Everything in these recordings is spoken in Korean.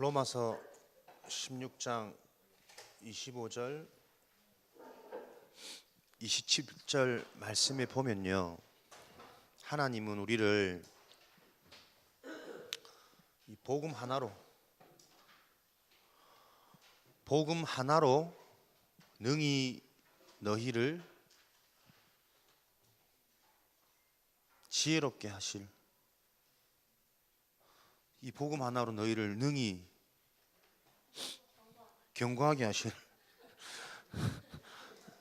로마서 16장 25절 27절 말씀에 보면요, 하나님은 우리를 이 복음 하나로 능히 너희를 지혜롭게 하실, 이 복음 하나로 너희를 능히 견고하게 하실.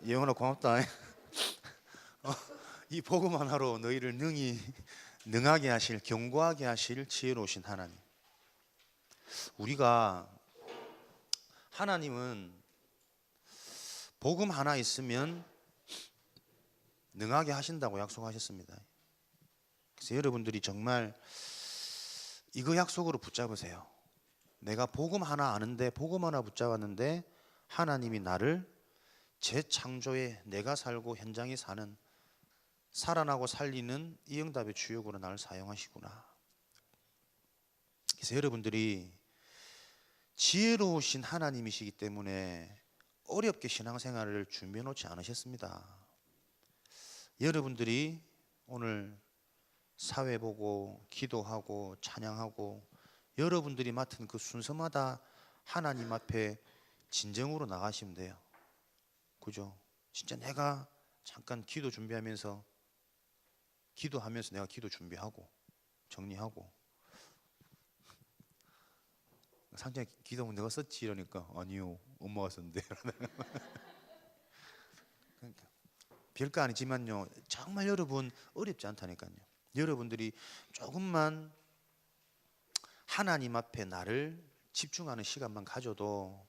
예원아 고맙다. 이 복음 하나로 너희를 능하게 하실, 견고하게 하실 지혜로우신 하나님. 우리가 하나님은 복음 하나 있으면 능하게 하신다고 약속하셨습니다. 그래서 여러분들이 정말 이거 약속으로 붙잡으세요. 내가 복음 하나 아는데, 복음 하나 붙잡았는데 하나님이 나를 재창조의, 내가 살고 현장에 사는, 살아나고 살리는 이 응답의 주역으로 나를 사용하시구나. 그래서 여러분들이 지혜로우신 하나님이시기 때문에 어렵게 신앙생활을 준비해 놓지 않으셨습니다. 여러분들이 오늘 사회 보고 기도하고 찬양하고 여러분들이 맡은 그 순서마다 하나님 앞에 진정으로 나가시면 돼요. 그죠? 진짜 내가 잠깐 기도 준비하면서, 기도하면서 내가 기도 준비하고 정리하고, 상장에 기도문 내가 썼지 이러니까 아니요 엄마가 썼는데. 그러니까 별거 아니지만요, 정말 여러분 어렵지 않다니까요. 여러분들이 조금만 하나님 앞에 나를 집중하는 시간만 가져도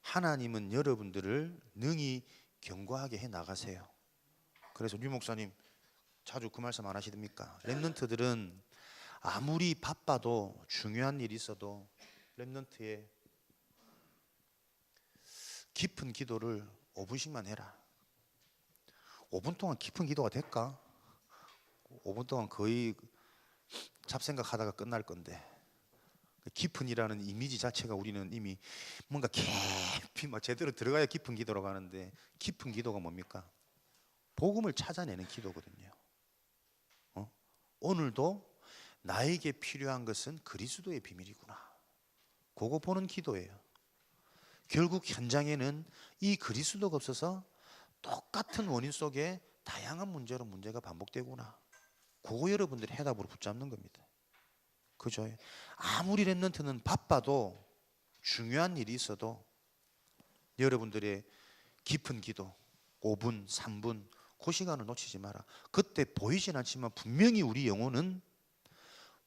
하나님은 여러분들을 능히 견고하게 해 나가세요. 그래서 류 목사님 자주 그 말씀 안 하시습니까? 렘넌트들은 아무리 바빠도 중요한 일이 있어도 렘넌트에 깊은 기도를 5분씩만 해라. 5분 동안 깊은 기도가 될까? 5분 동안 거의 잡생각 하다가 끝날 건데, 깊은이라는 이미지 자체가 우리는 이미 뭔가 깊이 막 제대로 들어가야 깊은 기도로 가는데, 깊은 기도가 뭡니까? 복음을 찾아내는 기도거든요. 오늘도 나에게 필요한 것은 그리스도의 비밀이구나, 그거 보는 기도예요. 결국 현장에는 이 그리스도가 없어서 똑같은 원인 속에 다양한 문제로 문제가 반복되구나, 그거 여러분들이 해답으로 붙잡는 겁니다. 그죠? 아무리 렘넌트는 바빠도 중요한 일이 있어도 여러분들의 깊은 기도 5분, 3분 그 시간을 놓치지 마라. 그때 보이진 않지만 분명히 우리 영혼은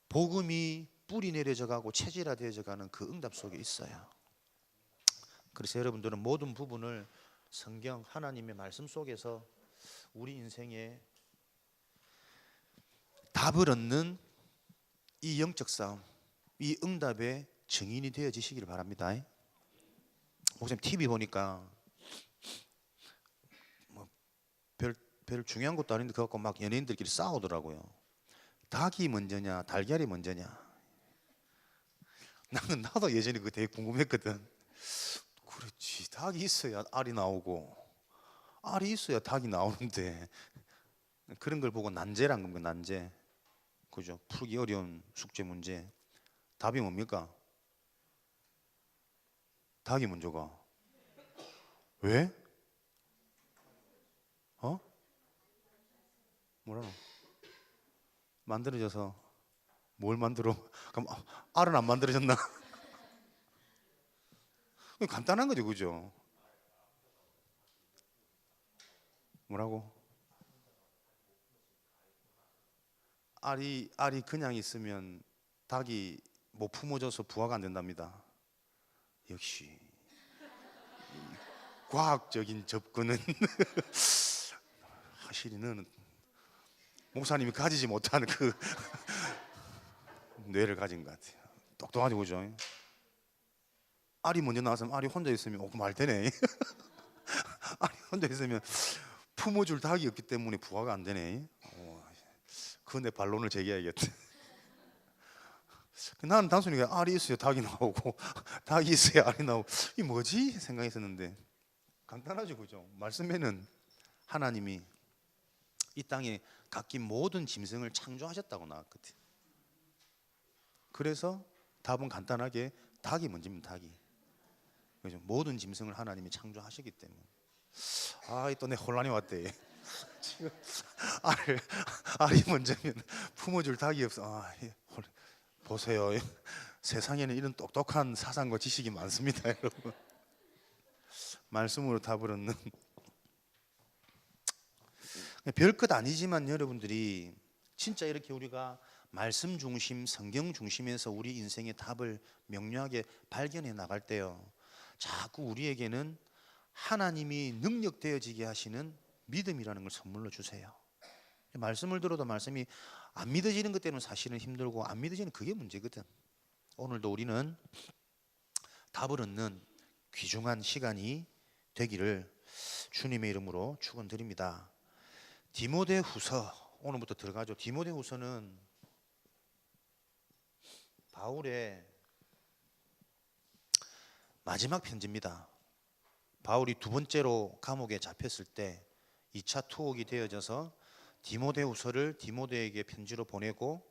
복음이 뿌리 내려져 가고 체질화되어져 가는 그 응답 속에 있어요. 그래서 여러분들은 모든 부분을 성경 하나님의 말씀 속에서 우리 인생에 답을 얻는 이 영적 싸움, 이 응답의 증인이 되어지시길 바랍니다. 목사님 TV 보니까 별 중요한 것도 아닌데 그거 갖고 막 연예인들끼리 싸우더라고요. 닭이 먼저냐 달걀이 먼저냐. 나도 예전에 그거 되게 궁금했거든. 그렇지, 닭이 있어야 알이 나오고 알이 있어야 닭이 나오는데, 그런 걸 보고 난제란 겁니다. 난제. 그죠? 풀기 어려운 숙제 문제. 답이 뭡니까? 닭이 먼저가. 왜? 뭐라노? 만들어져서. 뭘 만들어? 그럼 알은 안 만들어졌나? 간단한 거죠, 그죠? 뭐라고? 알이 그냥 있으면 닭이 못 품어져서 부화가 안 된답니다. 역시 과학적인 접근은 확실히 너는 목사님이 가지지 못하는 그 뇌를 가진 것 같아요. 똑똑하지, 그죠? 알이 먼저 나왔으면 알이 혼자 있으면 말 되네. 알이 혼자 있으면 품어줄 닭이 없기 때문에 부화가 안 되네. 그건 내 반론을 제기해야겠다. 나는 단순히 알이 있어야 닭이 나오고 닭이 있어야 알이 나오고 이 뭐지 생각했었는데 간단하죠, 그죠? 말씀에는 하나님이 이 땅에 각기 모든 짐승을 창조하셨다고 나왔거든. 그래서 답은 간단하게 닭이 먼저입니다. 닭이. 그죠? 모든 짐승을 하나님이 창조하셨기 때문에. 또 내 혼란이 왔대. 지금 알이 먼저면 품어줄 닭이 없어. 보세요. 세상에는 이런 똑똑한 사상과 지식이 많습니다, 여러분. 말씀으로 답을 얻는. 별것 아니지만 여러분들이 진짜 이렇게 우리가 말씀 중심, 성경 중심에서 우리 인생의 답을 명료하게 발견해 나갈 때요, 자꾸 우리에게는 하나님이 능력되어지게 하시는 믿음이라는 걸 선물로 주세요. 말씀을 들어도 말씀이 안 믿어지는 것 때문에 사실은 힘들고, 안 믿어지는 그게 문제거든. 오늘도 우리는 답을 얻는 귀중한 시간이 되기를 주님의 이름으로 축원드립니다. 디모데후서 오늘부터 들어가죠. 디모데후서는 바울의 마지막 편지입니다. 바울이 두 번째로 감옥에 잡혔을 때 2차 투옥이 되어져서 디모데후서를 디모데에게 편지로 보내고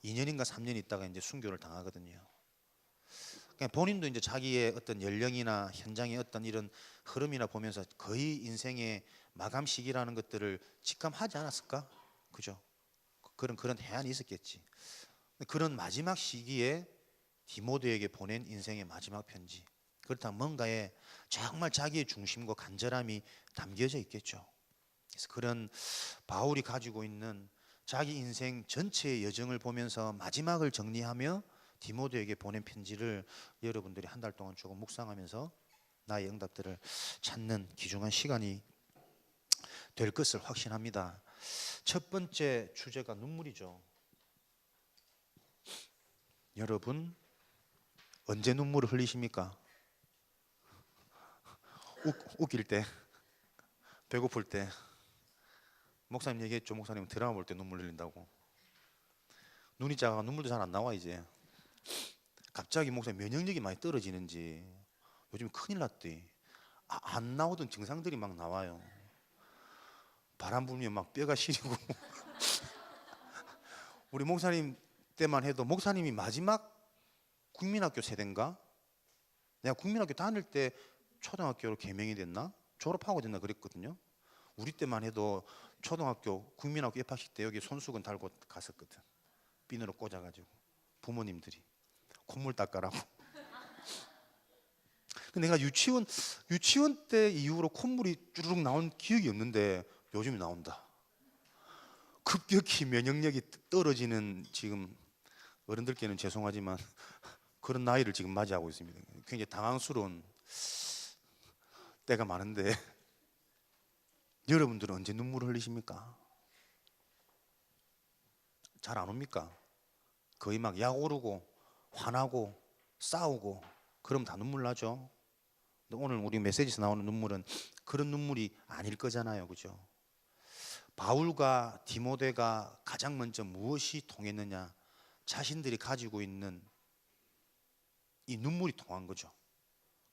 2년인가 3년 있다가 이제 순교를 당하거든요. 그러니까 본인도 이제 자기의 어떤 연령이나 현장의 어떤 이런 흐름이나 보면서 거의 인생의 마감 시기라는 것들을 직감하지 않았을까? 그죠? 그런 해안이 있었겠지. 그런 마지막 시기에 디모데에게 보낸 인생의 마지막 편지. 그렇다면 뭔가에 정말 자기의 중심과 간절함이 담겨져 있겠죠. 그래서 그런 바울이 가지고 있는 자기 인생 전체의 여정을 보면서 마지막을 정리하며 디모데에게 보낸 편지를 여러분들이 한 달 동안 조금 묵상하면서 나의 응답들을 찾는 귀중한 시간이 될 것을 확신합니다. 첫 번째 주제가 눈물이죠. 여러분, 언제 눈물을 흘리십니까? 웃길 때, 배고플 때. 목사님 얘기했죠. 목사님은 드라마 볼 때 눈물 흘린다고. 눈이 작아 눈물도 잘 안 나와 이제. 갑자기 목사님 면역력이 많이 떨어지는지 요즘 큰일 났대. 안 나오던 증상들이 막 나와요. 바람 불면 막 뼈가 시리고. 우리 목사님 때만 해도 목사님이 마지막 국민학교 세대인가? 내가 국민학교 다닐 때 초등학교로 개명이 됐나? 졸업하고 됐나 그랬거든요. 우리 때만 해도 초등학교 국민학교 입학식 때 여기 손수건 달고 갔었거든. 비늘로 꽂아가지고 부모님들이 콧물 닦아라고. 근데 내가 유치원 때 이후로 콧물이 쭈르륵 나온 기억이 없는데 요즘에 나온다. 급격히 면역력이 떨어지는 지금 어른들께는 죄송하지만 그런 나이를 지금 맞이하고 있습니다. 굉장히 당황스러운 때가 많은데 여러분들은 언제 눈물을 흘리십니까? 잘 안 옵니까? 거의 막 약 오르고 화나고 싸우고 그럼 다 눈물 나죠. 오늘 우리 메시지에서 나오는 눈물은 그런 눈물이 아닐 거잖아요, 그죠? 바울과 디모데가 가장 먼저 무엇이 통했느냐? 자신들이 가지고 있는 이 눈물이 통한 거죠.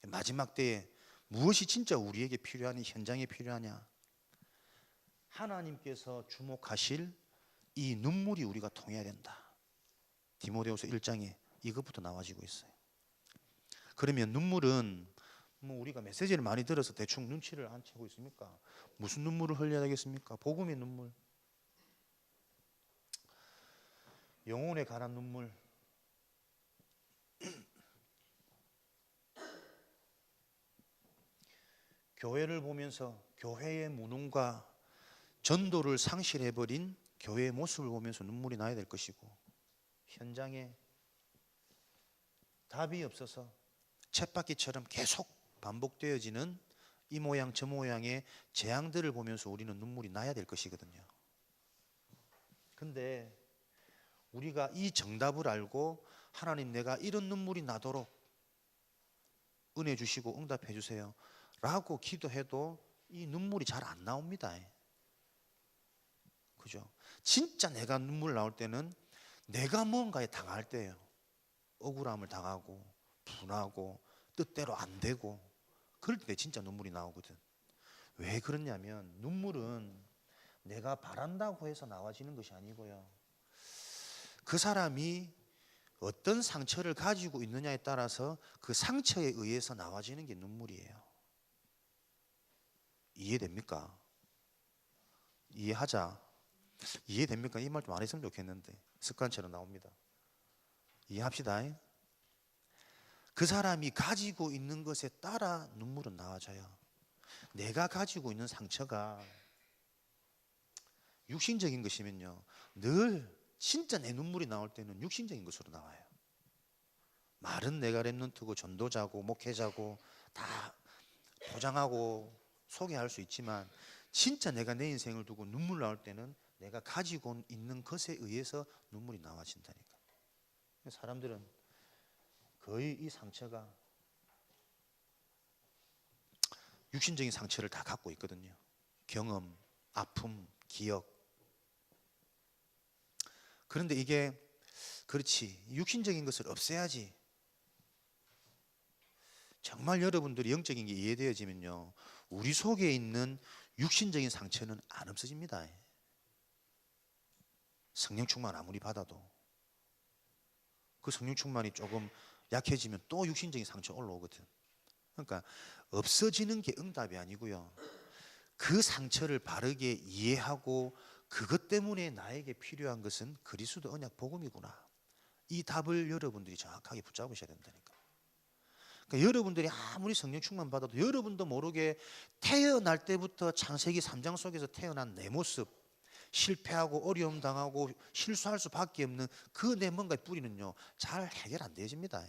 마지막 때에 무엇이 진짜 우리에게 필요하니, 현장에 필요하냐? 하나님께서 주목하실 이 눈물이 우리가 통해야 된다. 디모데후서 1장에 이것부터 나와지고 있어요. 그러면 눈물은 뭐 우리가 메시지를 많이 들어서 대충 눈치를 안 채고 있습니까? 무슨 눈물을 흘려야 되겠습니까? 복음의 눈물, 영혼에 관한 눈물. 교회를 보면서 교회의 무능과 전도를 상실해버린 교회의 모습을 보면서 눈물이 나야 될 것이고, 현장에 답이 없어서 쳇바퀴처럼 계속 반복되어지는 이 모양 저 모양의 재앙들을 보면서 우리는 눈물이 나야 될 것이거든요. 근데 우리가 이 정답을 알고 하나님, 내가 이런 눈물이 나도록 은혜 주시고 응답해 주세요 라고 기도해도 이 눈물이 잘 안 나옵니다. 그죠? 진짜 내가 눈물 나올 때는 내가 뭔가에 당할 때예요. 억울함을 당하고 분하고 뜻대로 안 되고 그럴 때 진짜 눈물이 나오거든. 왜 그러냐면 눈물은 내가 바란다고 해서 나와지는 것이 아니고요, 그 사람이 어떤 상처를 가지고 있느냐에 따라서 그 상처에 의해서 나와지는 게 눈물이에요. 이해됩니까? 이해하자. 이해됩니까? 이 말 좀 안 했으면 좋겠는데 습관처럼 나옵니다. 이해합시다. 그 사람이 가지고 있는 것에 따라 눈물은 나와져요. 내가 가지고 있는 상처가 육신적인 것이면요, 늘 진짜 내 눈물이 나올 때는 육신적인 것으로 나와요. 말은 내가 랩런트고 전도자고 목회자고 다 포장하고 소개할 수 있지만 진짜 내가 내 인생을 두고 눈물 나올 때는 내가 가지고 있는 것에 의해서 눈물이 나와진다니까. 사람들은 거의 이 상처가 육신적인 상처를 다 갖고 있거든요. 경험, 아픔, 기억. 그런데 이게 그렇지, 육신적인 것을 없애야지. 정말 여러분들이 영적인 게 이해되어지면요, 우리 속에 있는 육신적인 상처는 안 없어집니다. 성령 충만 아무리 받아도 그 성령 충만이 조금 약해지면 또 육신적인 상처 올라오거든. 그러니까 없어지는 게 응답이 아니고요, 그 상처를 바르게 이해하고 그것 때문에 나에게 필요한 것은 그리스도 언약 복음이구나, 이 답을 여러분들이 정확하게 붙잡으셔야 된다니까. 그러니까 여러분들이 아무리 성령 충만 받아도 여러분도 모르게 태어날 때부터 창세기 3장 속에서 태어난 내 모습, 실패하고 어려움 당하고 실수할 수밖에 없는 그 내 뭔가의 뿌리는요, 잘 해결 안 되어집니다.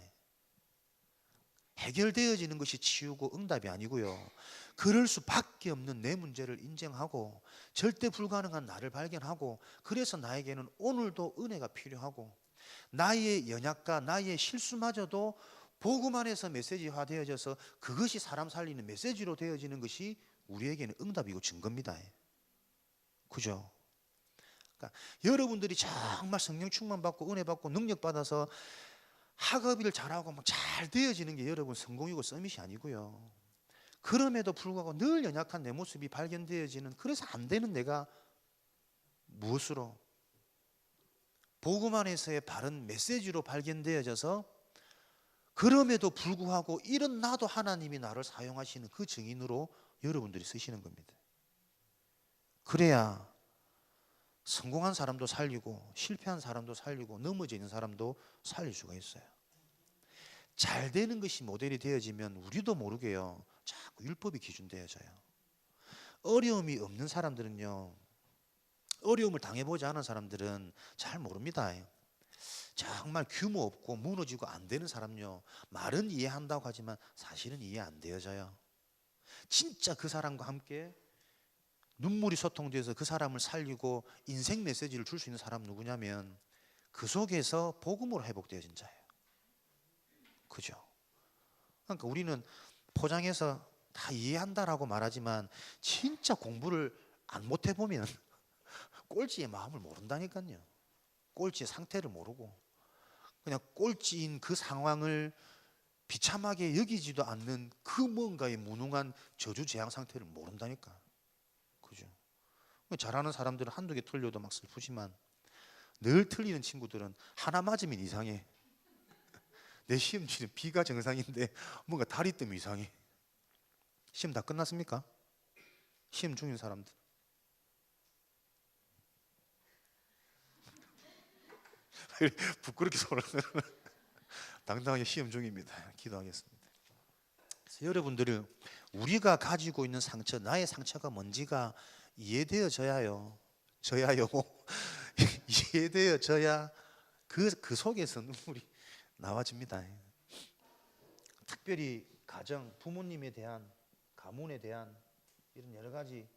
해결되어지는 것이 치유고 응답이 아니고요, 그럴 수밖에 없는 내 문제를 인정하고 절대 불가능한 나를 발견하고, 그래서 나에게는 오늘도 은혜가 필요하고 나의 연약과 나의 실수마저도 복음 안에서 메시지화 되어져서 그것이 사람 살리는 메시지로 되어지는 것이 우리에게는 응답이고 증거입니다. 그죠? 그러니까 여러분들이 정말 성령 충만 받고 은혜 받고 능력 받아서 학업일 잘하고 막 잘 되어지는 게 여러분 성공이고 서밋이 아니고요, 그럼에도 불구하고 늘 연약한 내 모습이 발견되어지는, 그래서 안 되는 내가 무엇으로? 복음 안에서의 바른 메시지로 발견되어져서 그럼에도 불구하고 이런 나도 하나님이 나를 사용하시는 그 증인으로 여러분들이 쓰시는 겁니다. 그래야 성공한 사람도 살리고 실패한 사람도 살리고 넘어져 있는 사람도 살릴 수가 있어요. 잘 되는 것이 모델이 되어지면 우리도 모르게요, 자꾸 율법이 기준되어져요. 어려움이 없는 사람들은요, 어려움을 당해보지 않은 사람들은 잘 모릅니다. 정말 규모 없고 무너지고 안 되는 사람요, 말은 이해한다고 하지만 사실은 이해 안 되어져요. 진짜 그 사람과 함께 눈물이 소통돼서 그 사람을 살리고 인생 메시지를 줄 수 있는 사람 누구냐면 그 속에서 복음으로 회복되어진 자예요. 그죠? 그러니까 우리는 포장해서 다 이해한다라고 말하지만 진짜 공부를 안 못해보면 꼴찌의 마음을 모른다니까요. 꼴찌의 상태를 모르고 그냥 꼴찌인 그 상황을 비참하게 여기지도 않는 그 뭔가의 무능한 저주재앙 상태를 모른다니까. 그죠? 잘하는 사람들은 한두 개 틀려도 막 슬프지만 늘 틀리는 친구들은 하나 맞으면 이상해. 내 시험지는 B가 정상인데 뭔가 다리 때문에 이상해. 시험 다 끝났습니까? 시험 중인 사람들. 부끄럽게 손을 당당하게 시험 중입니다. 기도하겠습니다. 그래서 여러분들은 우리가 가지고 있는 상처, 나의 상처가 뭔지가 이해되어져야요. 이해되어져야 그 속에서 눈물이 나와집니다. 특별히 가정, 부모님에 대한, 가문에 대한 이런 여러 가지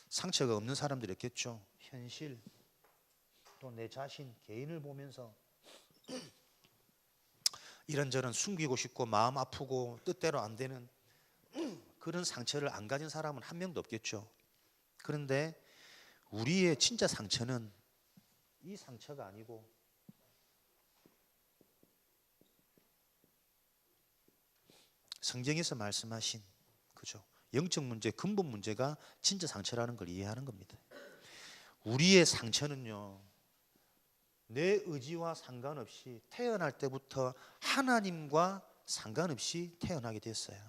상처가 없는 사람들이 있겠죠. 현실, 또 내 자신, 개인을 보면서 이런저런 숨기고 싶고 마음 아프고 뜻대로 안 되는 그런 상처를 안 가진 사람은 한 명도 없겠죠. 그런데 우리의 진짜 상처는 이 상처가 아니고 성경에서 말씀하신, 그죠? 영적 문제, 근본 문제가 진짜 상처라는 걸 이해하는 겁니다. 우리의 상처는요, 내 의지와 상관없이 태어날 때부터 하나님과 상관없이 태어나게 됐어요.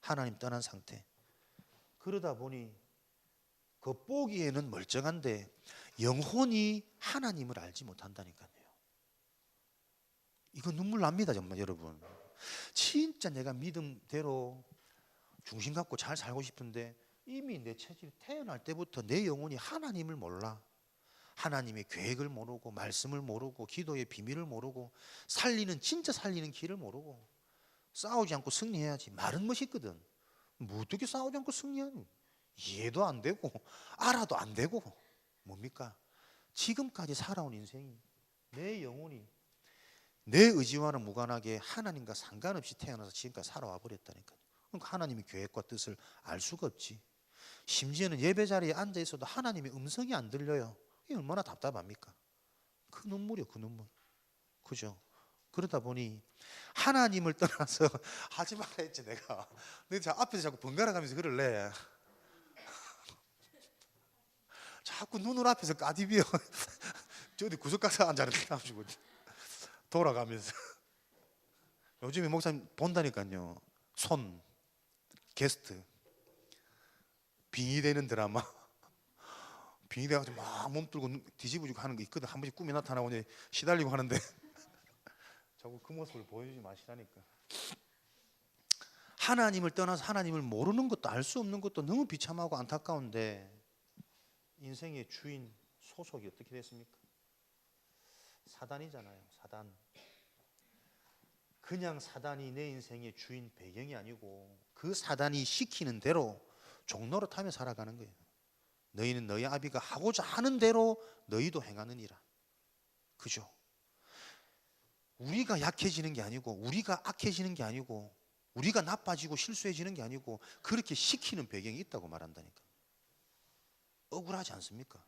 하나님 떠난 상태. 그러다 보니 겉보기에는 멀쩡한데 영혼이 하나님을 알지 못한다니까요. 이거 눈물 납니다, 정말 여러분. 진짜 내가 믿음대로 중심 갖고 잘 살고 싶은데 이미 내 체질 태어날 때부터 내 영혼이 하나님을 몰라. 하나님의 계획을 모르고 말씀을 모르고 기도의 비밀을 모르고 진짜 살리는 길을 모르고 싸우지 않고 승리해야지. 말은 멋있거든. 뭐 어떻게 싸우지 않고 승리하니? 이해도 안 되고 알아도 안 되고 뭡니까? 지금까지 살아온 인생이 내 영혼이 내 의지와는 무관하게 하나님과 상관없이 태어나서 지금까지 살아와 버렸다니까요. 그러니까 하나님의 계획과 뜻을 알 수가 없지. 심지어는 예배 자리에 앉아 있어도 하나님의 음성이 안 들려요. 이게 얼마나 답답합니까? 그 눈물이요, 그 눈물. 그죠? 그러다 보니 하나님을 떠나서 하지 말라 했지 내가. 근데 앞에서 자꾸 번갈아 가면서 그럴래. 자꾸 눈을 앞에서 까디비어. 저 어디 구석가서 앉아있는 가지고 돌아가면서. 요즘에 목사님 본다니까요. 손 게스트 빙의되는 드라마. 빙의돼가지고 막 몸들고 뒤집어지고 하는 거 있거든. 한 번씩 꿈이 나타나고 시달리고 하는데 자꾸 그 모습을 보여주지 마시라니까. 하나님을 떠나서 하나님을 모르는 것도 알 수 없는 것도 너무 비참하고 안타까운데 인생의 주인 소속이 어떻게 됐습니까? 사단이잖아요. 사단. 그냥 사단이 내 인생의 주인 배경이 아니고 그 사단이 시키는 대로 종로로 타며 살아가는 거예요. 너희는 너희 아비가 하고자 하는 대로 너희도 행하느니라. 그죠? 우리가 약해지는 게 아니고 우리가 악해지는 게 아니고 우리가 나빠지고 실수해지는 게 아니고 그렇게 시키는 배경이 있다고 말한다니까. 억울하지 않습니까?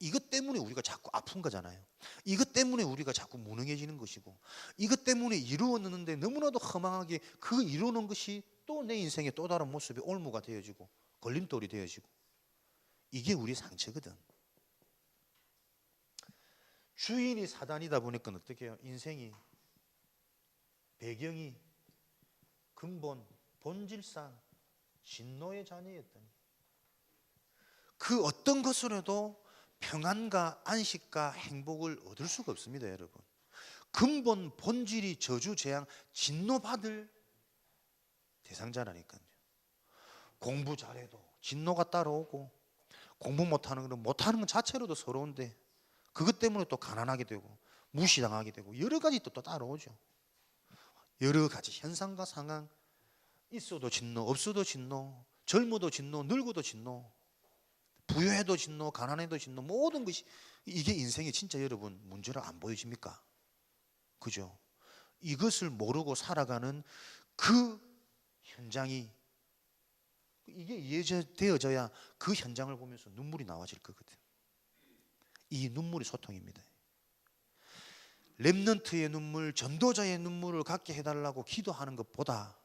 이것 때문에 우리가 자꾸 아픈 거잖아요. 이것 때문에 우리가 자꾸 무능해지는 것이고 이것 때문에 이루었는데 너무나도 허망하게 그 이루는 것이 또 내 인생의 또 다른 모습의 올무가 되어지고 걸림돌이 되어지고 이게 우리 상처거든. 주인이 사단이다 보니까 어떻게 해요? 인생이 배경이 근본 본질상 진노의 자녀였다니. 그 어떤 것으로도 평안과 안식과 행복을 얻을 수가 없습니다, 여러분. 근본 본질이 저주 재앙 진노받을 대상자라니까요. 공부 잘해도 진노가 따라오고 공부 못하는 건 자체로도 서러운데 그것 때문에 또 가난하게 되고 무시당하게 되고 여러 가지 또 따라오죠. 여러 가지 현상과 상황, 있어도 진노, 없어도 진노, 젊어도 진노, 늙어도 진노, 부유해도 진노, 가난해도 진노, 모든 것이 이게 인생이 진짜 여러분 문제를 안 보여집니까? 그죠? 이것을 모르고 살아가는 그 현장이 이게 이해되어져야 그 현장을 보면서 눈물이 나와질 거거든. 이 눈물이 소통입니다. 렘넌트의 눈물, 전도자의 눈물을 갖게 해달라고 기도하는 것보다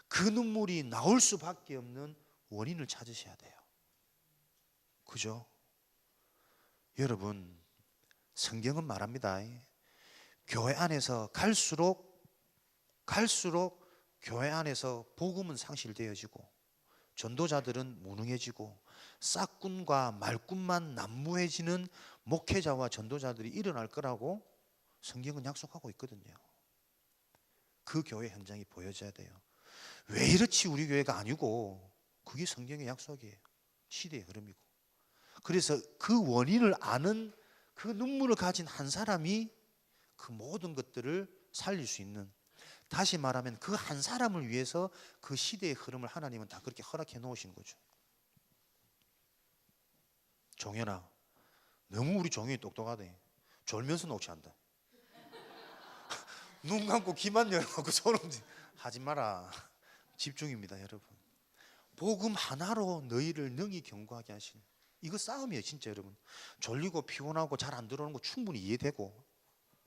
그 눈물이 나올 수밖에 없는 원인을 찾으셔야 돼요. 그죠? 여러분, 성경은 말합니다. 교회 안에서 갈수록 교회 안에서 복음은 상실되어지고 전도자들은 무능해지고 싹군과 말꾼만 난무해지는 목회자와 전도자들이 일어날 거라고 성경은 약속하고 있거든요. 그 교회 현장이 보여져야 돼요. 왜 이렇지 우리 교회가 아니고 그게 성경의 약속이에요. 시대의 흐름이고. 그래서 그 원인을 아는 그 눈물을 가진 한 사람이 그 모든 것들을 살릴 수 있는, 다시 말하면 그 한 사람을 위해서 그 시대의 흐름을 하나님은 다 그렇게 허락해 놓으신 거죠. 종현아, 너무 우리 종현이 똑똑하대. 졸면서 녹취한다. 눈 감고 귀만 열어놓고 손 하지 마라. 집중입니다, 여러분. 복음 하나로 너희를 능히 견고하게 하시는, 이거 싸움이에요, 진짜 여러분. 졸리고 피곤하고 잘 안 들어오는 거 충분히 이해되고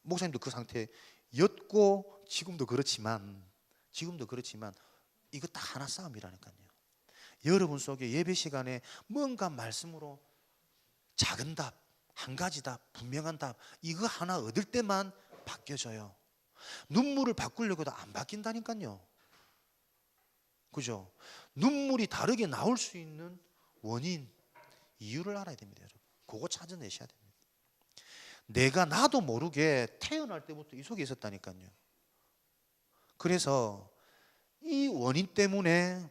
목사님도 그 상태였고 지금도 그렇지만 지금도 그렇지만 이거 다 하나 싸움이라니까요. 여러분 속에 예배 시간에 뭔가 말씀으로 작은 답, 한 가지 답, 분명한 답, 이거 하나 얻을 때만 바뀌어져요. 눈물을 바꾸려고 해도 안 바뀐다니까요. 그죠? 눈물이 다르게 나올 수 있는 원인, 이유를 알아야 됩니다, 여러분. 그거 찾아내셔야 됩니다. 내가 나도 모르게 태어날 때부터 이 속에 있었다니까요. 그래서 이 원인 때문에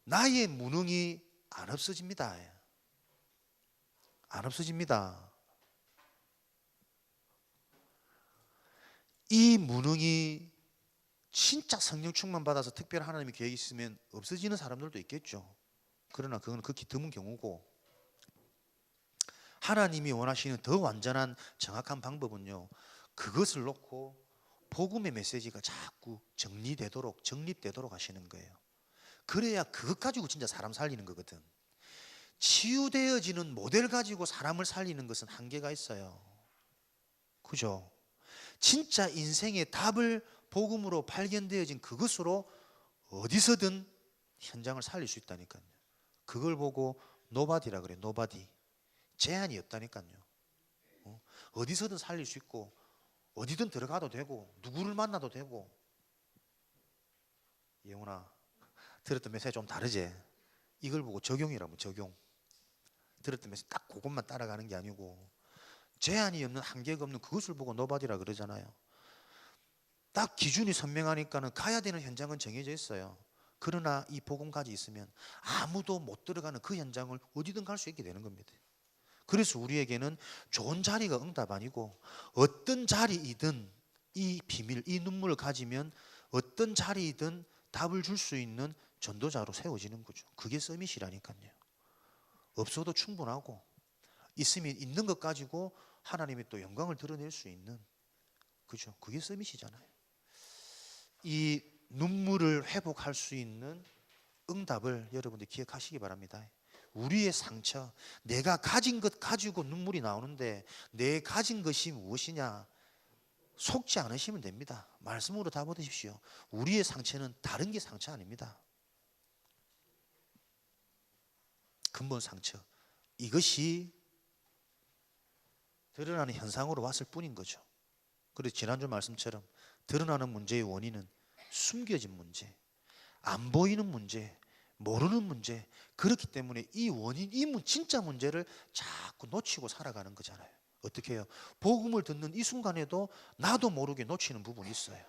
나의 무능이 안 없어집니다. 안 없어집니다. 이 무능이 진짜 성령 충만 받아서 특별한 하나님의 계획이 있으면 없어지는 사람들도 있겠죠. 그러나 그건 극히 드문 경우고, 하나님이 원하시는 더 완전한 정확한 방법은요, 그것을 놓고 복음의 메시지가 자꾸 정립되도록 하시는 거예요. 그래야 그것 가지고 진짜 사람 살리는 거거든. 치유되어지는 모델 가지고 사람을 살리는 것은 한계가 있어요. 그죠? 진짜 인생의 답을 복음으로 발견되어진 그것으로 어디서든 현장을 살릴 수 있다니까요. 그걸 보고 노바디라 그래. 노바디. 제한이 없다니까요. 어디서든 살릴 수 있고 어디든 들어가도 되고 누구를 만나도 되고. 예훈아, 들었던 메시지 좀 다르지? 이걸 보고 적용이라고. 적용. 들었던 메시지 딱 그것만 따라가는 게 아니고 제한이 없는, 한계가 없는 그것을 보고 노바디라 그러잖아요. 딱 기준이 선명하니까는 가야 되는 현장은 정해져 있어요. 그러나 이 복음까지 있으면 아무도 못 들어가는 그 현장을 어디든 갈 수 있게 되는 겁니다. 그래서 우리에게는 좋은 자리가 응답 아니고, 어떤 자리이든 이 비밀, 이 눈물을 가지면 어떤 자리이든 답을 줄 수 있는 전도자로 세워지는 거죠. 그게 서밋이라니까요. 없어도 충분하고 있으면 있는 것 가지고 하나님이 또 영광을 드러낼 수 있는, 그죠? 그게 서밋이잖아요. 이 눈물을 회복할 수 있는 응답을 여러분들 기억하시기 바랍니다. 우리의 상처, 내가 가진 것 가지고 눈물이 나오는데 내 가진 것이 무엇이냐 속지 않으시면 됩니다. 말씀으로 다 받으십시오. 우리의 상처는 다른 게 상처 아닙니다. 근본 상처, 이것이 드러나는 현상으로 왔을 뿐인 거죠. 그래서 지난주 말씀처럼 드러나는 문제의 원인은 숨겨진 문제, 안 보이는 문제, 모르는 문제, 그렇기 때문에 이 원인, 진짜 문제를 자꾸 놓치고 살아가는 거잖아요. 어떻게 해요? 복음을 듣는 이 순간에도 나도 모르게 놓치는 부분이 있어요.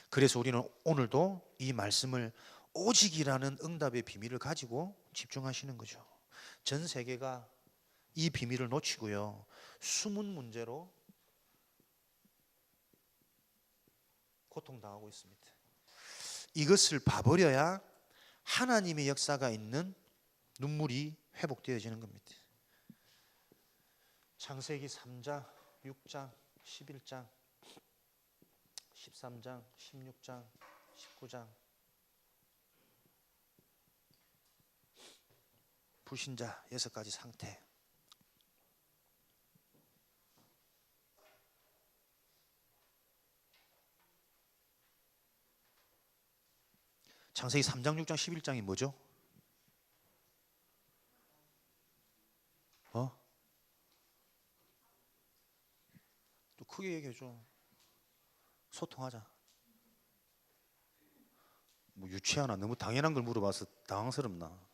그래서 우리는 오늘도 이 말씀을 오직이라는 응답의 비밀을 가지고 집중하시는 거죠. 전 세계가 이 비밀을 놓치고요, 숨은 문제로 고통당하고 있습니다. 이것을 봐버려야 하나님의 역사가 있는 눈물이 회복되어지는 겁니다. 창세기 3장, 6장, 11장, 13장, 16장, 19장. 불신자 6가지 상태. 창세기 3장, 6장, 11장이 뭐죠? 또 크게 얘기해줘. 소통하자. 뭐 유치하나? 너무 당연한 걸 물어봐서 당황스럽나?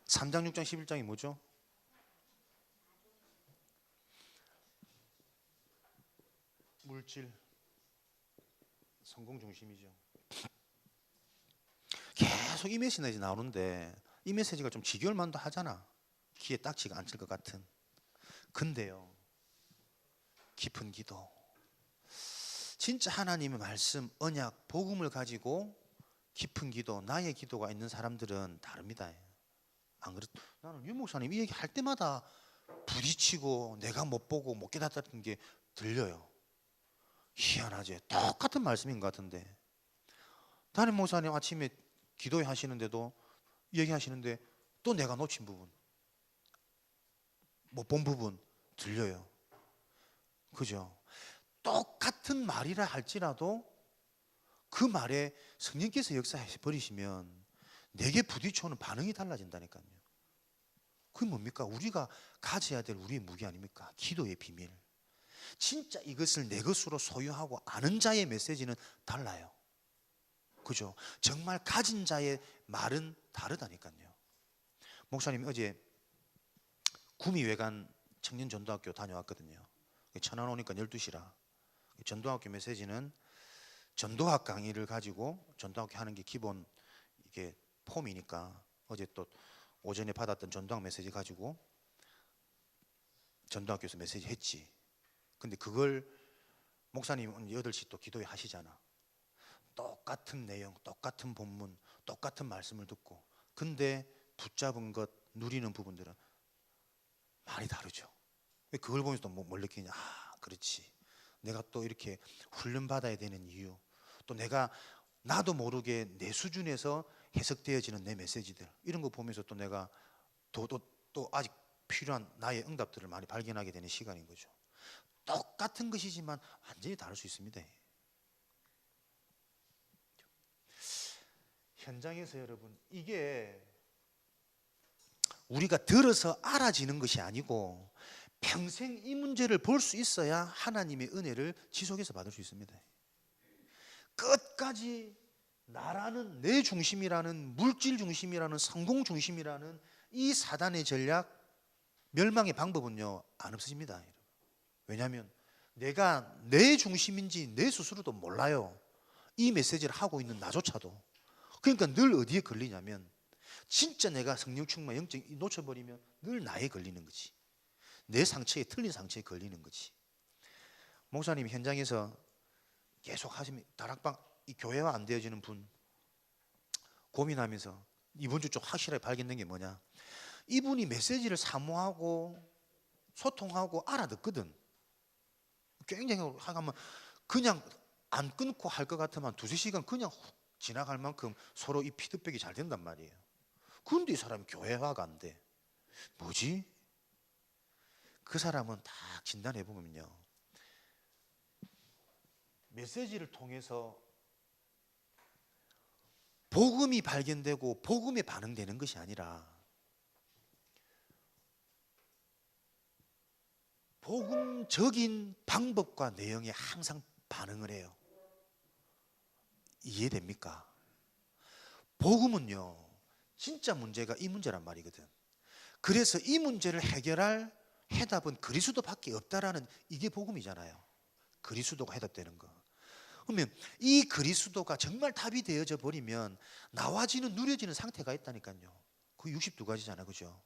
3장, 6장, 11장이 뭐죠? 물질, 성공 중심이죠. 계속 이 메시지 나오는데 이 메시지가 좀 지겨울 만도 하잖아. 귀에 딱지가 앉을 것 같은. 근데요, 깊은 기도, 진짜 하나님의 말씀, 언약, 복음을 가지고 깊은 기도, 나의 기도가 있는 사람들은 다릅니다. 안 그렇? 나는 유 목사님 이 얘기 할 때마다 부딪히고 내가 못 보고 못 깨닫는 게 들려요. 희한하지? 똑같은 말씀인 것 같은데 담임 목사님 아침에 기도회 하시는데도 얘기하시는데 또 내가 놓친 부분, 못 본 부분 들려요. 그죠? 똑같은 말이라 할지라도 그 말에 성령께서 역사해 버리시면 내게 부딪혀오는 반응이 달라진다니까요. 그게 뭡니까? 우리가 가져야 될 우리의 무기 아닙니까? 기도의 비밀. 진짜 이것을 내 것으로 소유하고 아는 자의 메시지는 달라요. 그죠? 정말 가진 자의 말은 다르다니까요. 목사님 어제 구미외관 청년전도학교 다녀왔거든요. 천안 오니까 12시라. 전도학교 메시지는 전도학 강의를 가지고 전도학교 하는 게 기본 이게 폼이니까 어제 또 오전에 받았던 전도학 메시지 가지고 전도학교에서 메시지 했지. 근데 그걸 목사님은 8시 또 기도회 하시잖아. 똑같은 내용, 똑같은 본문, 똑같은 말씀을 듣고 근데 붙잡은 것, 누리는 부분들은 많이 다르죠. 그걸 보면서 또 뭘 느끼냐? 아, 그렇지. 내가 또 이렇게 훈련받아야 되는 이유, 또 내가 나도 모르게 내 수준에서 해석되어지는 내 메시지들, 이런 거 보면서 또 내가 또 아직 필요한 나의 응답들을 많이 발견하게 되는 시간인 거죠. 똑같은 것이지만 완전히 다를 수 있습니다. 현장에서 여러분, 이게 우리가 들어서 알아지는 것이 아니고 평생 이 문제를 볼 수 있어야 하나님의 은혜를 지속해서 받을 수 있습니다. 끝까지 나라는, 내 중심이라는, 물질 중심이라는, 성공 중심이라는 이 사단의 전략, 멸망의 방법은요 안 없어집니다. 왜냐하면 내가 내 중심인지 내 스스로도 몰라요. 이 메시지를 하고 있는 나조차도. 그러니까 늘 어디에 걸리냐면, 진짜 내가 성령 충만 영적 놓쳐버리면 늘 나에 걸리는 거지. 내 상처에, 틀린 상처에 걸리는 거지. 목사님 현장에서 계속 하시면 다락방, 이 교회화 안 되어지는 분 고민하면서 이번 주 좀 확실하게 발견된 게 뭐냐, 이분이 메시지를 사모하고 소통하고 알아듣거든. 굉장히 하면 그냥 안 끊고 할 것 같으면 2-3시간 그냥 훅 지나갈 만큼 서로 이 피드백이 잘 된단 말이에요. 그런데 이 사람이 교회화가 안 돼. 뭐지? 그 사람은 딱 진단해 보면요, 메시지를 통해서 복음이 발견되고 복음에 반응되는 것이 아니라 복음적인 방법과 내용에 항상 반응을 해요. 이해됩니까? 복음은요 진짜 문제가 이 문제란 말이거든. 그래서 이 문제를 해결할 해답은 그리스도밖에 없다라는, 이게 복음이잖아요. 그리스도가 해답되는 거. 그러면 이 그리스도가 정말 답이 되어져 버리면 나와지는, 누려지는 상태가 있다니까요. 그 62가지잖아, 그죠?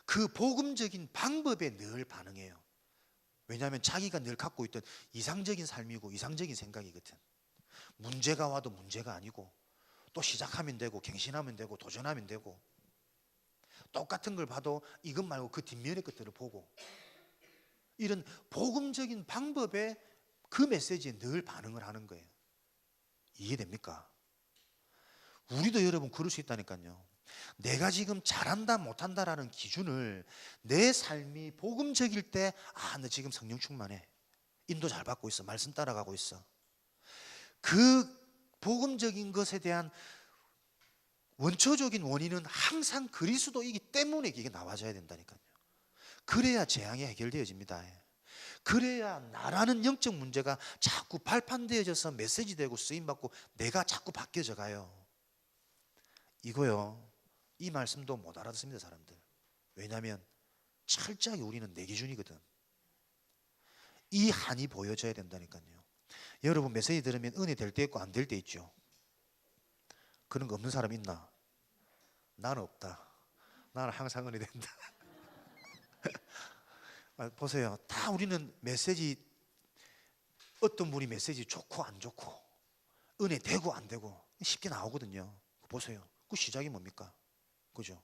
그 복음적인 방법에 늘 반응해요. 왜냐하면 자기가 늘 갖고 있던 이상적인 삶이고 이상적인 생각이거든. 문제가 와도 문제가 아니고, 또 시작하면 되고 갱신하면 되고 도전하면 되고, 똑같은 걸 봐도 이것 말고 그 뒷면의 것들을 보고, 이런 복음적인 방법에, 그 메시지에 늘 반응을 하는 거예요. 이해됩니까? 우리도 여러분 그럴 수 있다니까요. 내가 지금 잘한다 못한다라는 기준을 내 삶이 복음적일 때, 아, 나 지금 성령 충만해, 인도 잘 받고 있어, 말씀 따라가고 있어, 그 복음적인 것에 대한 원초적인 원인은 항상 그리스도이기 때문에 이게 나와져야 된다니까요. 그래야 재앙이 해결되어집니다. 그래야 나라는 영적 문제가 자꾸 발판되어져서 메시지되고 쓰임받고 내가 자꾸 바뀌어져 가요. 이거요, 이 말씀도 못 알아듣습니다, 사람들. 왜냐하면 철저하게 우리는 내 기준이거든. 이 한이 보여져야 된다니까요. 여러분 메시지 들으면 은혜 될 때 있고 안 될 때 있죠. 그런 거 없는 사람 있나? 나는 없다. 나는 항상 은혜 된다. 보세요, 다 우리는 메시지, 어떤 분이 메시지 좋고 안 좋고 은혜 되고 안 되고 쉽게 나오거든요. 보세요, 그 시작이 뭡니까? 그죠?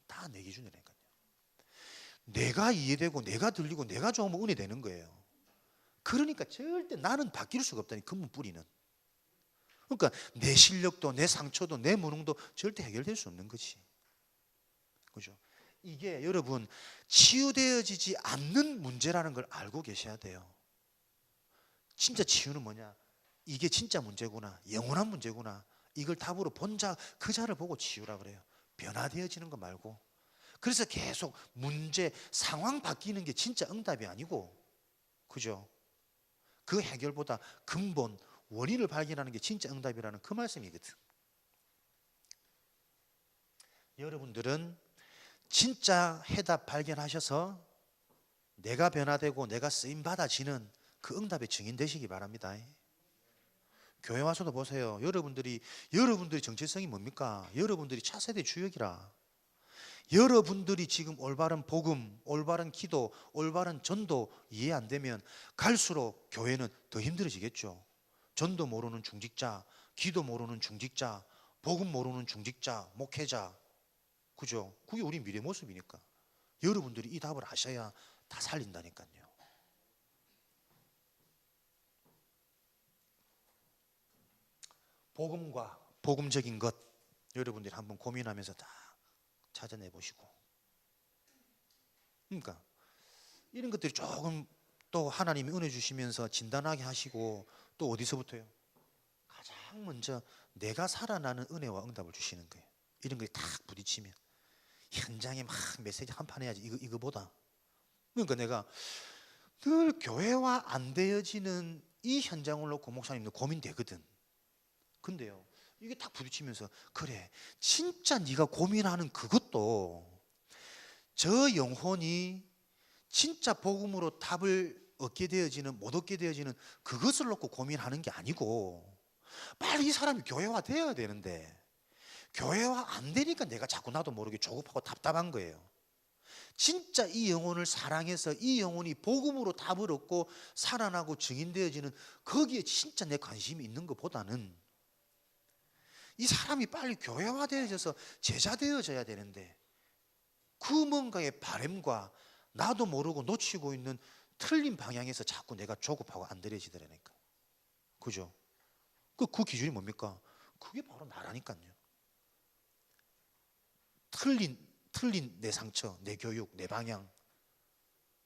다 내 기준이라니까요. 내가 이해되고 내가 들리고 내가 좋으면 은혜 되는 거예요. 그러니까 절대 나는 바뀔 수가 없다니, 근본 뿌리는. 그러니까 내 실력도 내 상처도 내 무능도 절대 해결될 수 없는 거지. 그죠? 이게 여러분 치유되어지지 않는 문제라는 걸 알고 계셔야 돼요. 진짜 치유는 뭐냐? 이게 진짜 문제구나. 영원한 문제구나. 이걸 답으로 본 자, 그 자를 보고 치유라 그래요. 변화되어지는 거 말고. 그래서 계속 문제, 상황 바뀌는 게 진짜 응답이 아니고, 그죠? 그 해결보다 근본, 원인을 발견하는 게 진짜 응답이라는 그 말씀이거든. 여러분들은 진짜 해답 발견하셔서 내가 변화되고 내가 쓰임 받아지는 그 응답의 증인 되시기 바랍니다. 교회 와서도 보세요. 여러분들이 정체성이 뭡니까? 여러분들이 차세대 주역이라. 여러분들이 지금 올바른 복음, 올바른 기도, 올바른 전도 이해 안 되면 갈수록 교회는 더 힘들어지겠죠. 전도 모르는 중직자, 기도 모르는 중직자, 복음 모르는 중직자, 목회자, 그죠? 그게 우리 미래 모습이니까 여러분들이 이 답을 아셔야 다 살린다니까요. 복음과 복음적인 것 여러분들이 한번 고민하면서 다 찾아내 보시고, 그러니까 이런 것들이 조금 또 하나님이 은혜 주시면서 진단하게 하시고, 또 어디서부터요? 가장 먼저 내가 살아나는 은혜와 응답을 주시는 거예요. 이런 거에 딱 부딪히면 현장에 막 메시지 한 판 해야지 이거보다. 그러니까 내가 늘 교회화 안 되어지는 이 현장을 놓고 목사님도 고민되거든. 근데요, 이게 딱 부딪히면서 그래, 진짜 네가 고민하는 그것도 저 영혼이 진짜 복음으로 답을 얻게 되어지는, 못 얻게 되어지는 그것을 놓고 고민하는 게 아니고, 빨리 이 사람이 교회화 되어야 되는데 교회화 안 되니까 내가 자꾸 나도 모르게 조급하고 답답한 거예요. 진짜 이 영혼을 사랑해서 이 영혼이 복음으로 답을 얻고 살아나고 증인되어지는 거기에 진짜 내 관심이 있는 것보다는 이 사람이 빨리 교회화 되어져서 제자 되어져야 되는데 그 뭔가의 바램과 나도 모르고 놓치고 있는 틀린 방향에서 자꾸 내가 조급하고 안들해지더라니까. 그죠? 그 기준이 뭡니까? 그게 바로 나라니까요. 틀린 내 상처, 내 교육, 내 방향.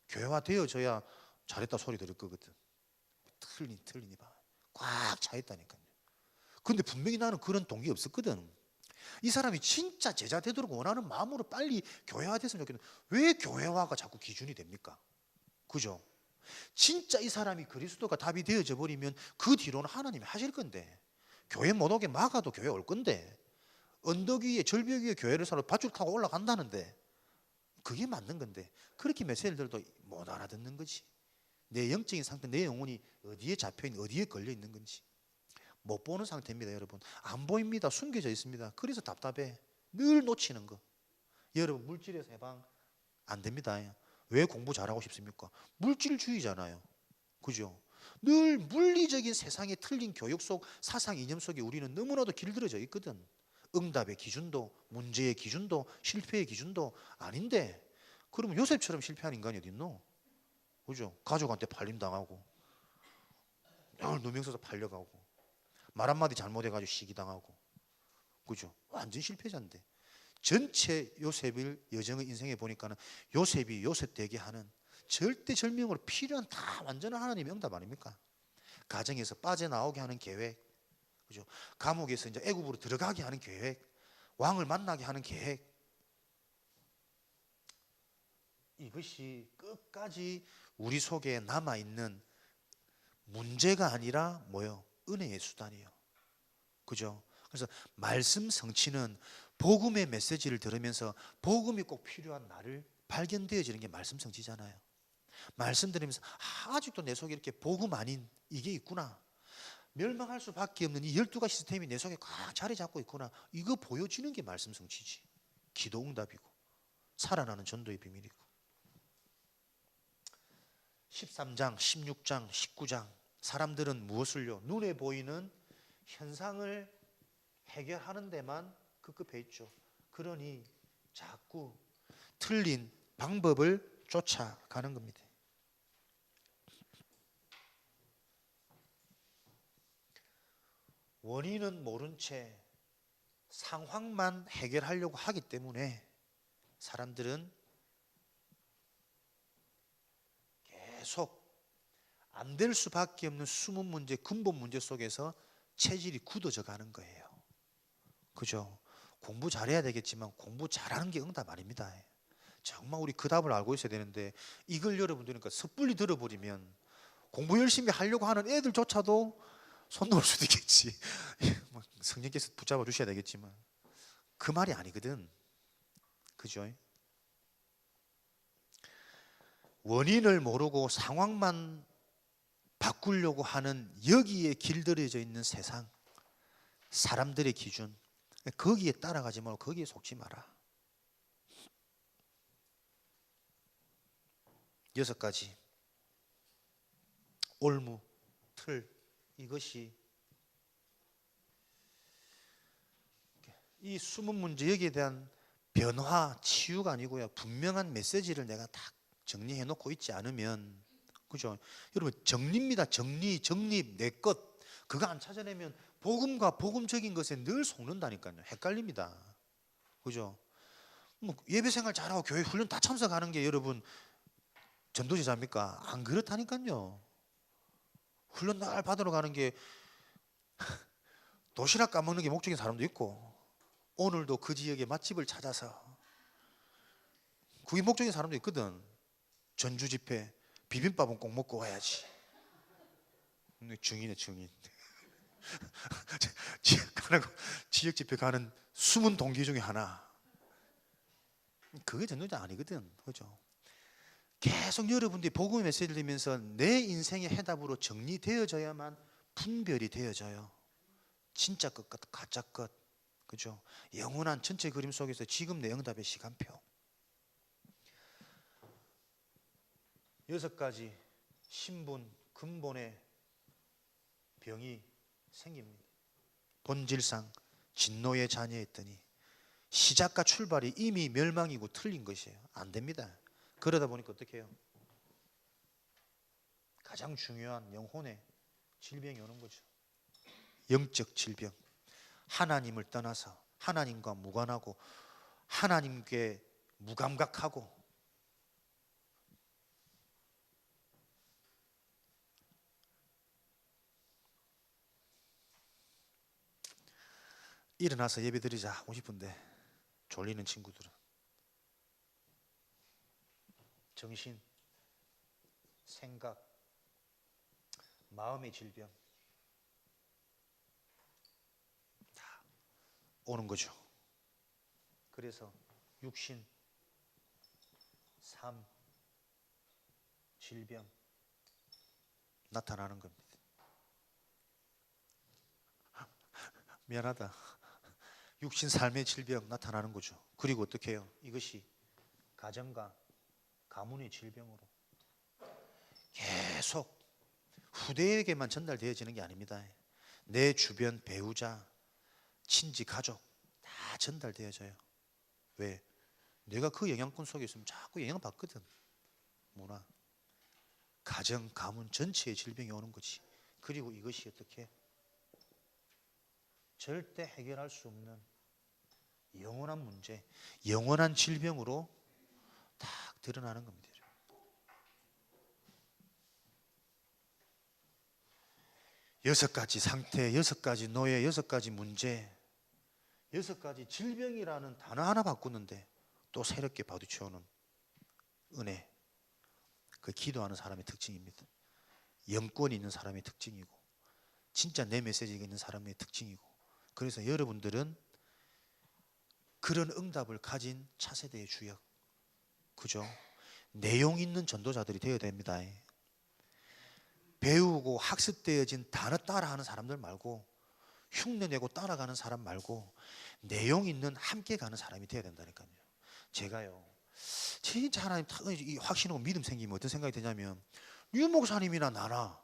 교회화 되어져야 잘했다 소리 들을 거거든. 틀린 봐. 꽉 차 있다니까요. 근데 분명히 나는 그런 동기 없었거든. 이 사람이 진짜 제자 되도록 원하는 마음으로 빨리 교회화 됐으면 좋겠는데 왜 교회화가 자꾸 기준이 됩니까? 그죠? 진짜 이 사람이 그리스도가 답이 되어져 버리면 그 뒤로는 하나님이 하실 건데, 교회 못 오게 막아도 교회 올 건데, 언덕 위에 절벽 위에 교회를 살아 밧줄 타고 올라간다는데 그게 맞는 건데 그렇게 메시지들도 못 알아듣는 거지. 내 영적인 상태, 내 영혼이 어디에 잡혀있는, 어디에 걸려있는 건지 못 보는 상태입니다. 여러분 안 보입니다. 숨겨져 있습니다. 그래서 답답해. 늘 놓치는 거. 여러분 물질에서 해방 안 됩니다. 왜 공부 잘하고 싶습니까? 물질주의잖아요. 그죠? 늘 물리적인 세상의 틀린 교육 속, 사상 이념 속에 우리는 너무나도 길들여져 있거든. 응답의 기준도, 문제의 기준도, 실패의 기준도 아닌데, 그러면 요셉처럼 실패한 인간이 어디 있노? 그죠? 가족한테 팔림당하고 누명 써서 팔려가고 말 한마디 잘못해가지고 시기당하고, 그죠? 완전 실패자인데 전체 요셉을 여정의 인생에 보니까는 요셉이 요셉 되게 하는 절대절명으로 필요한 다 완전한 하나님의 응답 아닙니까? 가정에서 빠져나오게 하는 계획, 그죠? 감옥에서 이제 애굽으로 들어가게 하는 계획, 왕을 만나게 하는 계획, 이것이 끝까지 우리 속에 남아있는 문제가 아니라 뭐요? 은혜의 수단이요. 그죠? 그래서 말씀 성취는 복음의 메시지를 들으면서 복음이 꼭 필요한 나를 발견되어지는 게 말씀 성취잖아요. 말씀 들으면서 아직도 내 속에 이렇게 복음 아닌 이게 있구나, 멸망할 수밖에 없는 이 12가지 시스템이 내 속에 꽉 자리 잡고 있구나, 이거 보여주는 게 말씀 성취지. 기도 응답이고 살아나는 전도의 비밀이고. 13장, 16장, 19장 사람들은 무엇을요? 눈에 보이는 현상을 해결하는 데만 급급해 있죠. 그러니 자꾸 틀린 방법을 쫓아가는 겁니다. 원인은 모른 채 상황만 해결하려고 하기 때문에 사람들은 계속 안 될 수밖에 없는 숨은 문제, 근본 문제 속에서 체질이 굳어져 가는 거예요. 그죠? 공부 잘해야 되겠지만 공부 잘하는 게 응답 아닙니다. 정말 우리 그 답을 알고 있어야 되는데 이걸 여러분들이 섣불리 들어버리면 공부 열심히 하려고 하는 애들조차도 손 놓을 수도 있겠지. 성령께서 붙잡아 주셔야 되겠지만 그 말이 아니거든. 그죠? 원인을 모르고 상황만 바꾸려고 하는 여기에 길들여져 있는 세상, 사람들의 기준, 거기에 따라가지 말고 거기에 속지 마라. 6가지 올무, 틀, 이것이 이 숨은 문제, 여기에 대한 변화, 치유가 아니고요, 분명한 메시지를 내가 딱 정리해 놓고 있지 않으면, 그죠? 여러분, 정리입니다. 정립, 내 것. 그거 안 찾아내면 복음과 복음적인 것에 늘 속는다니까요. 헷갈립니다. 그죠? 뭐 예배 생활 잘하고 교회 훈련 다 참석하는 게 여러분 전도제자입니까? 안 그렇다니까요. 훈련 날 받으러 가는 게 도시락 까먹는 게 목적인 사람도 있고, 오늘도 그 지역의 맛집을 찾아서 그게 목적인 사람도 있거든. 전주 집회 비빔밥은 꼭 먹고 와야지. 증인이네, 증인. 지역 집회 가는 숨은 동기 중에 하나. 그게 전도자 아니거든. 그죠? 계속 여러분들이 복음의 메시지를 들으면서 내 인생의 해답으로 정리되어져야만 분별이 되어져요. 진짜 것과 가짜 것. 그죠? 영원한 전체 그림 속에서 지금 내 응답의 시간표. 6가지 신분, 근본의 병이 생깁니다. 본질상 진노의 자녀였더니 시작과 출발이 이미 멸망이고 틀린 것이에요. 안 됩니다. 그러다 보니까 어떻게 해요? 가장 중요한 영혼의 질병이 오는 거죠. 영적 질병. 하나님을 떠나서 하나님과 무관하고 하나님께 무감각하고 일어나서 예배 드리자 하고 싶은데 졸리는 친구들은 정신, 생각, 마음의 질병 다 오는 거죠. 그래서 육신, 삶, 질병 나타나는 겁니다. 미안하다. 육신, 삶의 질병 나타나는 거죠. 그리고 어떻게 해요? 이것이 가정과 가문의 질병으로 계속 후대에게만 전달되어지는 게 아닙니다. 내 주변 배우자, 친지, 가족 다 전달되어져요. 왜? 내가 그 영향권 속에 있으면 자꾸 영향받거든. 문화, 가정, 가문 전체의 질병이 오는 거지. 그리고 이것이 어떻게? 절대 해결할 수 없는 영원한 문제, 영원한 질병으로 딱 드러나는 겁니다. 6가지 상태, 6가지 노예, 6가지 문제, 6가지 질병이라는 단어 하나 바꾸는데 또 새롭게 바둑쳐오는 은혜. 그 기도하는 사람의 특징입니다. 영권이 있는 사람의 특징이고 진짜 내 메시지가 있는 사람의 특징이고, 그래서 여러분들은 그런 응답을 가진 차세대의 주역, 그죠? 내용 있는 전도자들이 되어야 됩니다. 배우고 학습되어진 단어 따라하는 사람들 말고, 흉내내고 따라가는 사람 말고 내용 있는 함께 가는 사람이 되어야 된다니까요. 제가요, 진짜 하나님 확신하고 믿음 생기면 어떤 생각이 드냐면, 유 목사님이나 나나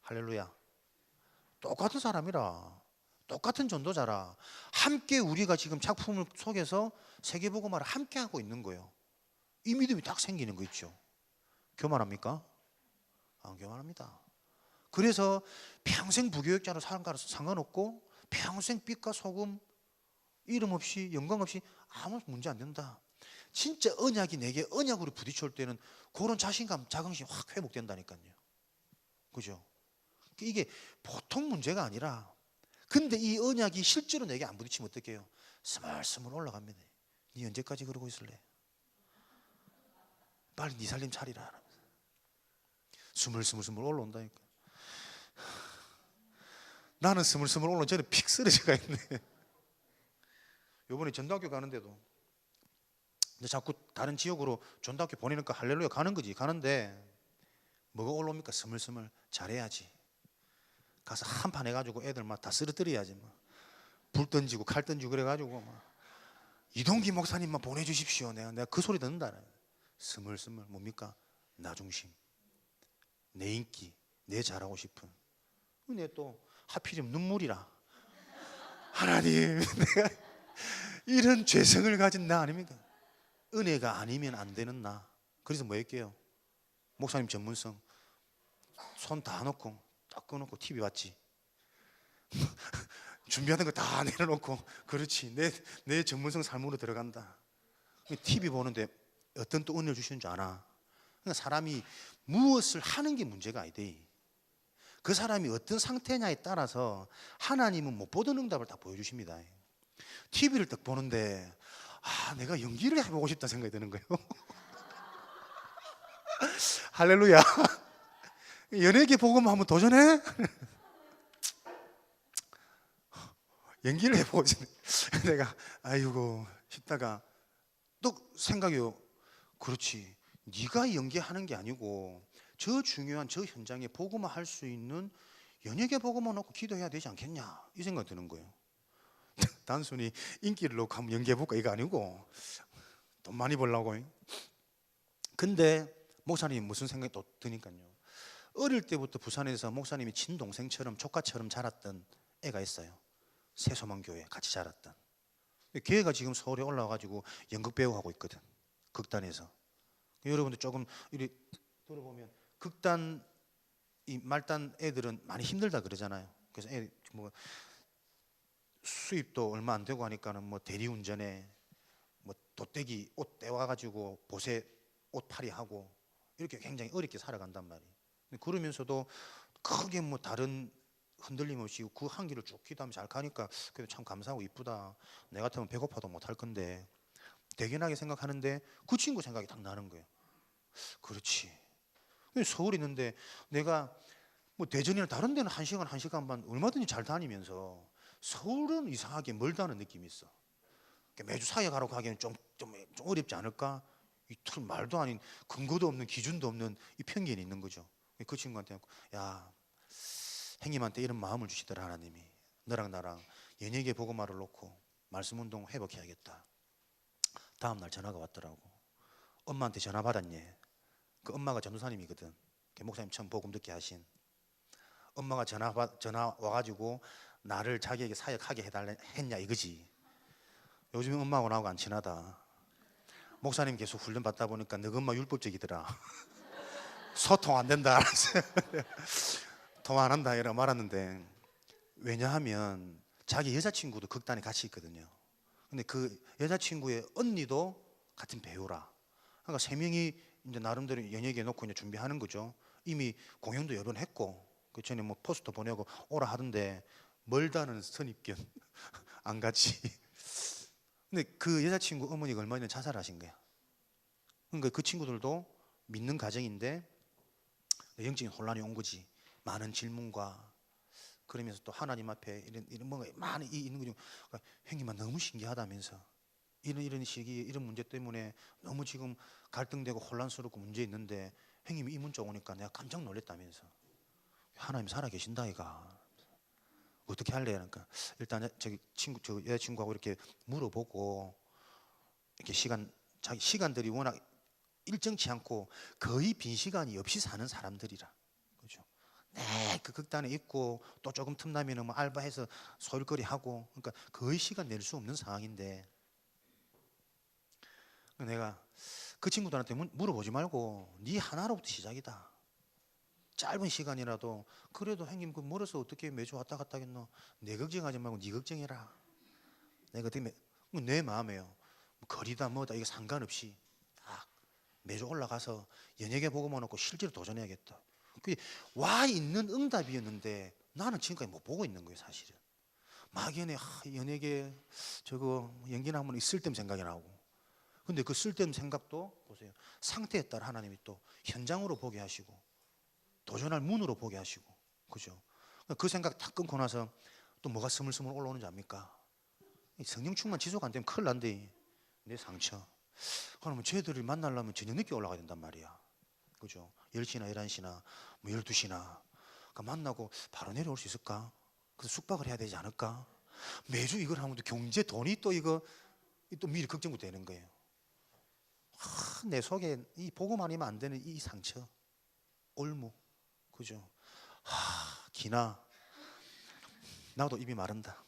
할렐루야 똑같은 사람이라, 똑같은 전도자라, 함께 우리가 지금 작품을 속에서 세계복음화를 함께 하고 있는 거예요. 이 믿음이 딱 생기는 거 있죠. 교만합니까? 안 교만합니다. 그래서 평생 부교육자로 살아가서 상관없고 평생 빛과 소금 이름 없이 영광 없이 아무 문제 안 된다. 진짜 언약이 내게 언약으로 부딪혀올 때는 그런 자신감, 자긍심이 확 회복된다니까요. 그죠? 이게 보통 문제가 아니라, 근데 이 언약이 실제로 내게 안 부딪히면 어떡해요? 스멀스멀 올라갑니다. 네 언제까지 그러고 있을래? 빨리 네 살림 차리라. 스물스물 올라온다니까. 나는 스물스물 올라온 저는 픽 쓰러져가 있네. 요번에 전도학교 가는데도 자꾸 다른 지역으로 전도학교 보내니까 할렐루야 가는 거지. 가는데 뭐가 올라옵니까? 스물스물 잘해야지. 가서 한판 해가지고 애들 막 다 쓰러뜨려야지. 불 던지고 칼 던지고 그래가지고 막 이동기 목사님만 보내주십시오. 내가 그 소리 듣는다. 스물스물 뭡니까? 나 중심, 내 인기, 내 잘하고 싶은. 내 또 하필이면 눈물이라. 하나님, 내가 이런 죄성을 가진 나 아닙니까? 은혜가 아니면 안 되는 나. 그래서 뭐 할게요? 목사님 전문성 손 다 놓고 딱 꺼놓고 TV 봤지. 준비하는 거 다 내려놓고, 그렇지, 내 전문성 삶으로 들어간다. TV 보는데 어떤 또 은혜를 주시는 줄 아나? 그러니까 사람이 무엇을 하는 게 문제가 아니대. 그 사람이 어떤 상태냐에 따라서 하나님은 못 보던 응답을 다 보여주십니다. TV를 딱 보는데 내가 연기를 해보고 싶다는 생각이 드는 거예요. 할렐루야. 연예계 복음 한번 도전해? 연기를 해보고 싶네. 내가 아이고 싶다가 또 생각이요. 그렇지, 네가 연기하는 게 아니고 저 중요한 저 현장에 복음화 할 수 있는 연예계 복음화 놓고 기도해야 되지 않겠냐, 이 생각이 드는 거예요. 단순히 인기를 놓고 한번 연기해볼까 이거 아니고 돈 많이 벌라고. 근데 목사님이 무슨 생각이 또 드니까요. 어릴 때부터 부산에서 목사님이 친동생처럼 조카처럼 자랐던 애가 있어요. 새소망교회 같이 자랐던. 걔가 지금 서울에 올라와가지고 연극 배우 하고 있거든, 극단에서. 여러분들 조금 이리 들어보면 극단 이 말단 애들은 많이 힘들다 그러잖아요. 그래서 뭐 수입도 얼마 안 되고 하니까는 뭐 대리운전에 뭐 돗대기 옷 떼와가지고 보세 옷팔이 하고 이렇게 굉장히 어렵게 살아간단 말이에요. 그러면서도 크게 뭐 다른 흔들림 없이 그 한 길을 쭉 기도하면 잘 가니까 그래도 참 감사하고 이쁘다. 내 같으면 배고파도 못 할 건데, 대견하게 생각하는데 그 친구 생각이 딱 나는 거예요. 그렇지, 서울에 있는데 내가 뭐 대전이나 다른 데는 1시간, 1시간 반 얼마든지 잘 다니면서 서울은 이상하게 멀다는 느낌이 있어. 매주 사역하러 가기에는 좀 어렵지 않을까? 이 말도 아닌 근거도 없는 기준도 없는 이 편견이 있는 거죠. 그 친구한테 야, 행님한테 이런 마음을 주시더라 하나님이. 너랑 나랑 연예계 복음화를 놓고 말씀 운동 회복해야겠다. 다음 날 전화가 왔더라고. 엄마한테 전화 받았니? 그 엄마가 전도사님이거든. 목사님 처음 복음 듣게 하신. 엄마가 전화 와가지고 나를 자기에게 사역하게 해달라 했냐 이거지. 요즘 엄마하고 나하고 안 친하다. 목사님 계속 훈련 받다 보니까 너 엄마 율법적이더라. 소통 안 된다. 통화 안 한다 이러고 말았는데, 왜냐하면 자기 여자친구도 극단에 같이 있거든요. 근데 그 여자친구의 언니도 같은 배우라. 그러니까 세 명이 이제 나름대로 연예계 놓고 이제 준비하는 거죠. 이미 공연도 여러 번 했고 그 전에 뭐 포스터 보내고 오라 하던데 멀다는 선입견 안 갔지. 근데 그 여자친구 어머니가 얼마 전에 자살하신 거야. 그러니까 그 친구들도 믿는 가정인데 영적인 혼란이 온 거지. 많은 질문과 그러면서 또 하나님 앞에 이런 뭔가 많이 있는 거죠. 그러니까 형님아 너무 신기하다면서 이런 시기 이런 문제 때문에 너무 지금 갈등되고 혼란스럽고 문제 있는데 형님이 이 문자 오니까 내가 깜짝 놀랐다면서. 하나님 살아 계신다 이가. 어떻게 할래? 그러니까 일단 저 여자친구하고 이렇게 물어보고 이렇게 자기 시간들이 워낙 일정치 않고 거의 빈 시간이 없이 사는 사람들이라. 그죠? 그 극단에 있고 또 조금 틈나면 뭐 알바해서 소일거리 하고, 그러니까 거의 시간 낼 수 없는 상황인데, 내가 그 친구들한테 물어보지 말고 네 하나로부터 시작이다. 짧은 시간이라도. 그래도 형님 그 멀어서 어떻게 매주 왔다 갔다 하겠노? 내 걱정하지 말고 네 걱정해라. 내가 어떻게 내 마음에요. 뭐 거리다 뭐다 이거 상관없이 딱 매주 올라가서 연예계 보고만 놓고 실제로 도전해야겠다. 와 있는 응답이었는데 나는 지금까지 못 보고 있는 거예요, 사실은. 막연히 연예계 저거 연기나 한번 있을 때면 생각이 나고. 근데 그 쓸데없는 생각도 보세요. 상태에 따라 하나님이 또 현장으로 보게 하시고 도전할 문으로 보게 하시고, 그죠? 그 생각 다 끊고 나서 또 뭐가 스물스물 올라오는지 압니까? 성령 충만 지속 안 되면 큰일 난대. 내 상처. 그러면 쟤들을 만나려면 저녁 늦게 올라가야 된단 말이야. 그죠? 10시나 11시나 뭐 12시나. 그러니까 만나고 바로 내려올 수 있을까? 그래서 숙박을 해야 되지 않을까? 매주 이걸 하면 또 경제 돈이 또 이거 또 미리 걱정부터 되는 거예요. 내 속에 이 복음 아니면 안 되는 이 상처, 올무, 그죠? 기나 나도 입이 마른다.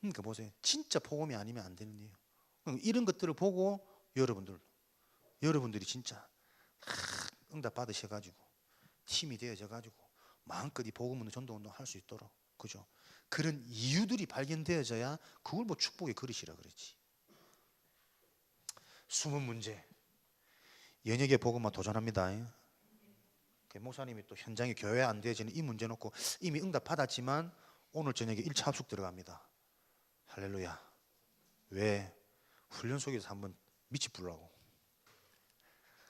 그러니까 보세요, 진짜 복음이 아니면 안 되는 일이에요. 이런 것들을 보고 여러분들이 진짜 응답 받으셔가지고 힘이 되어져가지고 마음껏 이 복음 운동, 전도 운동 할 수 있도록, 그죠? 그런 이유들이 발견되어져야 그걸 뭐 축복의 그릇이라 그랬지. 숨은 문제, 연예계 복음만 도전합니다. 목사님이 또 현장에 교회 안 되어지는 이 문제 놓고 이미 응답 받았지만 오늘 저녁에 1차 합숙 들어갑니다. 할렐루야. 왜? 훈련 속에서 한번 미치 부르라고.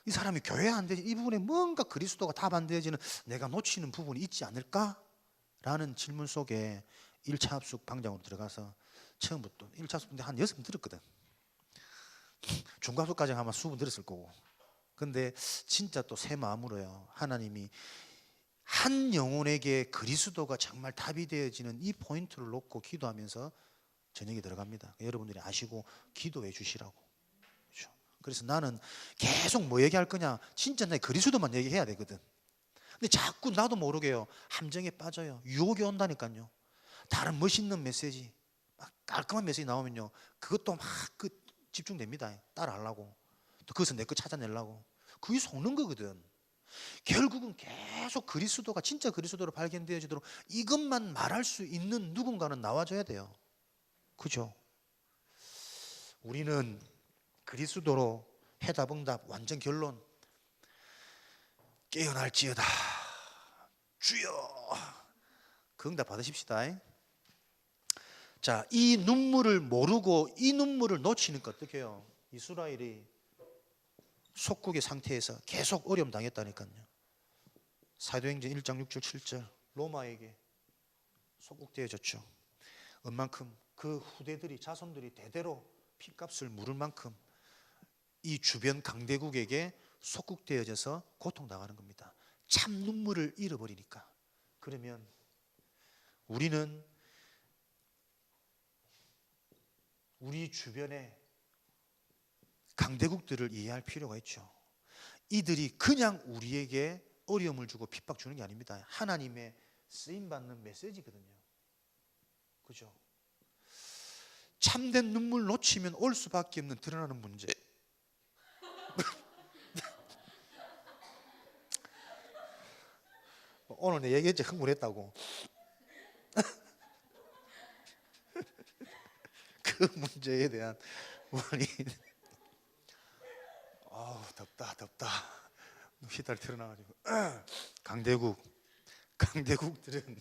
이 사람이 교회 안 되지, 이 부분에 뭔가 그리스도가 답 안 되어지는 내가 놓치는 부분이 있지 않을까? 라는 질문 속에 1차 합숙 방장으로 들어가서 처음부터 1차 합숙 한 6번 들었거든. 중간합숙까지 아마 20번 들었을 거고. 근데 진짜 또 새 마음으로요, 하나님이 한 영혼에게 그리스도가 정말 답이 되어지는 이 포인트를 놓고 기도하면서 저녁에 들어갑니다. 여러분들이 아시고 기도해 주시라고. 그렇죠? 그래서 나는 계속 뭐 얘기할 거냐, 진짜 내 그리스도만 얘기해야 되거든. 근데 자꾸 나도 모르게요, 함정에 빠져요. 유혹이 온다니까요. 다른 멋있는 메시지, 막 깔끔한 메시지 나오면요, 그것도 막 집중됩니다. 따라하려고, 또 그것을 내 거 찾아내려고. 그게 속는 거거든. 결국은 계속 그리스도가 진짜 그리스도로 발견되어지도록 이것만 말할 수 있는 누군가는 나와줘야 돼요. 그죠? 우리는 그리스도로 해답응답 완전 결론, 깨어날지어다 주여, 그 응답 받으십시다. 자, 이 눈물을 모르고 이 눈물을 놓치니까 어떻게 해요? 이스라엘이 속국의 상태에서 계속 어려움 당했다니까요. 사도행전 1장 6절 7절 로마에게 속국되어졌죠. 얼만큼 그 후대들이, 자손들이 대대로 핏값을 물을 만큼 이 주변 강대국에게 속국되어져서 고통당하는 겁니다. 참 눈물을 잃어버리니까. 그러면 우리는 우리 주변에 강대국들을 이해할 필요가 있죠. 이들이 그냥 우리에게 어려움을 주고 핍박 주는 게 아닙니다. 하나님의 쓰임받는 메시지거든요. 그죠? 참된 눈물 놓치면 올 수밖에 없는 드러나는 문제. 오늘 내 얘기했지, 흥분했다고. 그 문제에 대한 원인. 덥다. 휘달 틀어나가지고. 강대국들은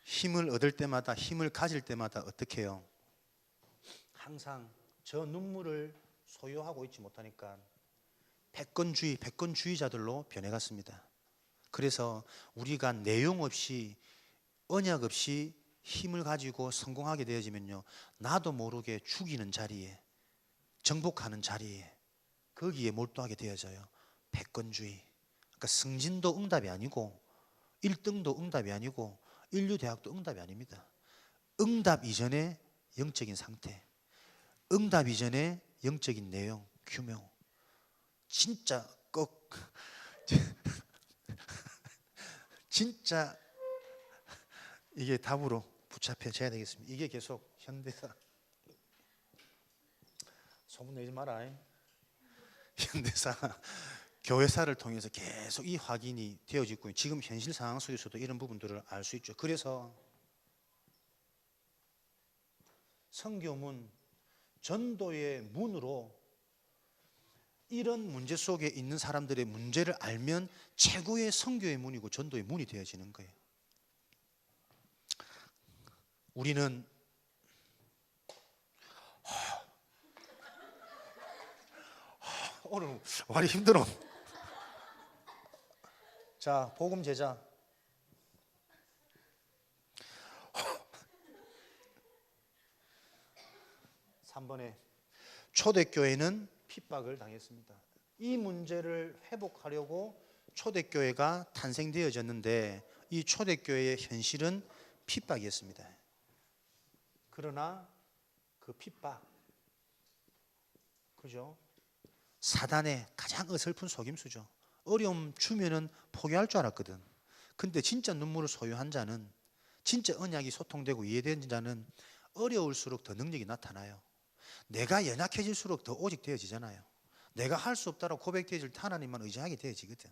힘을 얻을 때마다, 힘을 가질 때마다 어떻게 해요? 항상 저 눈물을 소유하고 있지 못하니까 백건주의자들로 변해갔습니다. 그래서 우리가 내용 없이, 언약 없이 힘을 가지고 성공하게 되어지면요, 나도 모르게 죽이는 자리에, 정복하는 자리에, 거기에 몰두하게 되어져요. 백건주의. 그러니까 승진도 응답이 아니고 1등도 응답이 아니고 인류대학도 응답이 아닙니다. 응답 이전에 영적인 상태, 응답 이전에 영적인 내용, 규모. 진짜 꼭 진짜 이게 답으로 붙잡혀져야 되겠습니다. 이게 계속 현대사, 소문내지 마라. 현대사, 교회사를 통해서 계속 이 확인이 되어지고 지금 현실 상황 속에서도 이런 부분들을 알 수 있죠. 그래서 선교문, 전도의 문으로 이런 문제 속에 있는 사람들의 문제를 알면 최고의 선교의 문이고 전도의 문이 되어지는 거예요. 우리는 오늘 말이 힘들어. 자, 복음 제자. 3번에 초대교회는 핍박을 당했습니다. 이 문제를 회복하려고 초대교회가 탄생되어졌는데 이 초대교회의 현실은 핍박이었습니다. 그러나 그 핍박, 그죠? 사단의 가장 어설픈 속임수죠. 어려움 주면은 포기할 줄 알았거든. 근데 진짜 눈물을 소유한 자는, 진짜 언약이 소통되고 이해된 자는 어려울수록 더 능력이 나타나요. 내가 연약해질수록 더 오직 되어지잖아요. 내가 할 수 없다라고 고백되어질 때 하나님만 의지하게 되어지거든.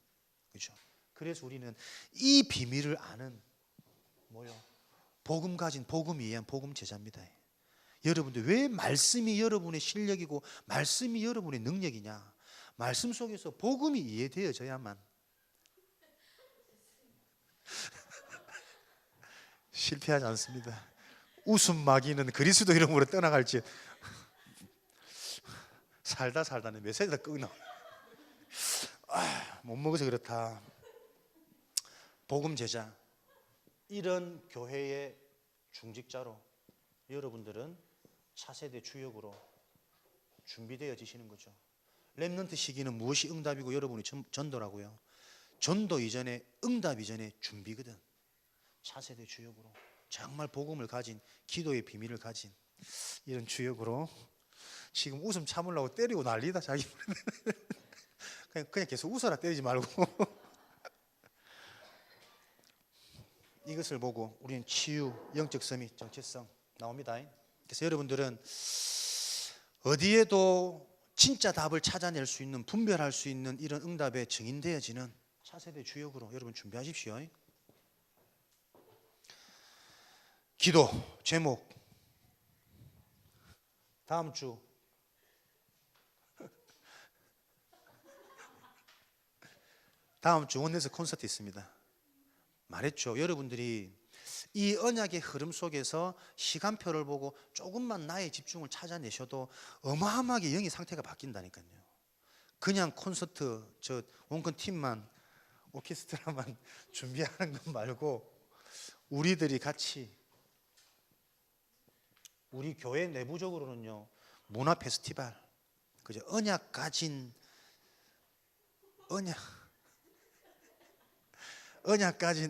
그렇죠? 그래서 우리는 이 비밀을 아는 복음 가진, 복음이 이해한 복음 제자입니다. 여러분들 왜 말씀이 여러분의 실력이고 말씀이 여러분의 능력이냐? 말씀 속에서 복음이 이해되어져야만 실패하지 않습니다. 웃음 마귀는 그리스도 이름으로 떠나갈지 살다는 메시지가 끊어. 못 먹어서 그렇다. 복음 제자, 이런 교회의 중직자로 여러분들은 차세대 주역으로 준비되어지시는 거죠. 렘넌트 시기는 무엇이 응답이고 여러분이 전도라고요. 전도 이전에, 응답 이전에 준비거든. 차세대 주역으로 정말 복음을 가진, 기도의 비밀을 가진 이런 주역으로. 지금 웃음 참으려고 때리고 난리다 자기. 그냥 계속 웃어라, 때리지 말고. 이것을 보고 우리는 치유, 영적 섬이, 정체성 나옵니다. 그래서 여러분들은 어디에도 진짜 답을 찾아낼 수 있는, 분별할 수 있는 이런 응답에 증인되어지는 차세대 주역으로 여러분 준비하십시오. 기도 제목, 다음 주 원내에서 콘서트 있습니다. 말했죠. 여러분들이 이 언약의 흐름 속에서 시간표를 보고 조금만 나의 집중을 찾아내셔도 어마어마하게 영의 상태가 바뀐다니까요. 그냥 콘서트, 저 원컨 팀만, 오케스트라만 준비하는 것 말고 우리들이 같이, 우리 교회 내부적으로는요, 문화 페스티벌, 그죠? 언약 가진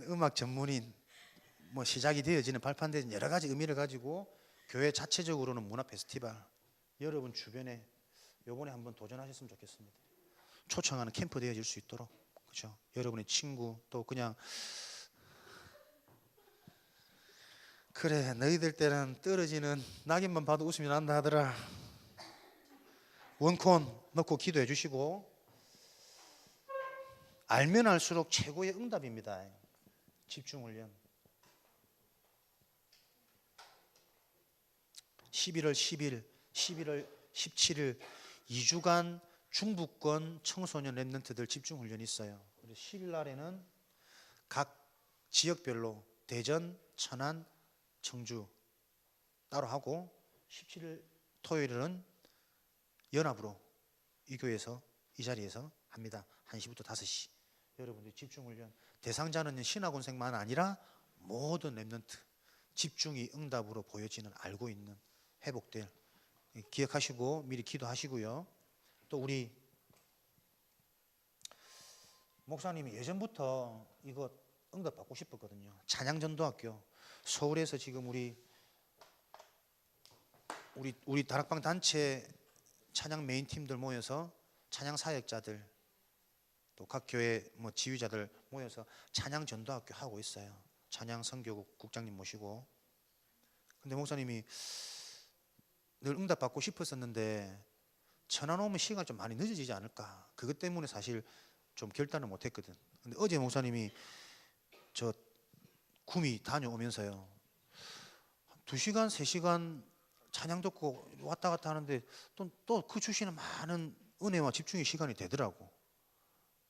음악 전문인, 시작이 되어지는, 발판되는 여러 가지 의미를 가지고 교회 자체적으로는 문화 페스티벌, 여러분 주변에 요번에 한번 도전하셨으면 좋겠습니다. 초청하는 캠프 되어질 수 있도록, 그렇죠? 여러분의 친구, 또 그냥 그래 너희들 때는 떨어지는 낙엽만 봐도 웃음이 난다 하더라. 원콘 넣고 기도해 주시고, 알면 알수록 최고의 응답입니다. 집중훈련. 11월 10일, 11월 17일 2주간 중부권 청소년 랩런트들 집중훈련이 있어요. 10일 날에는 각 지역별로 대전, 천안, 청주 따로 하고, 17일 토요일은 연합으로 이 교회에서, 이 자리에서 합니다. 1시부터 5시. 여러분들 집중훈련, 대상자는 신학원생만 아니라 모든 랩런트, 집중이 응답으로 보여지는, 알고 있는, 회복될, 기억하시고 미리 기도하시고요. 또 우리 목사님이 예전부터 이거 응답 받고 싶었거든요. 찬양전도학교, 서울에서 지금 우리 다락방 단체 찬양 메인 팀들 모여서, 찬양 사역자들, 또 각 교회 지휘자들 모여서 찬양 전도학교 하고 있어요. 찬양 선교국 국장님 모시고. 근데 목사님이 늘 응답 받고 싶었었는데 천안 오면 시간 좀 많이 늦어지지 않을까, 그것 때문에 사실 좀 결단을 못했거든. 근데 어제 목사님이 저 구미 다녀오면서요, 2시간 3시간 찬양 듣고 왔다 갔다 하는데 또 그 주시는 많은 은혜와 집중의 시간이 되더라고.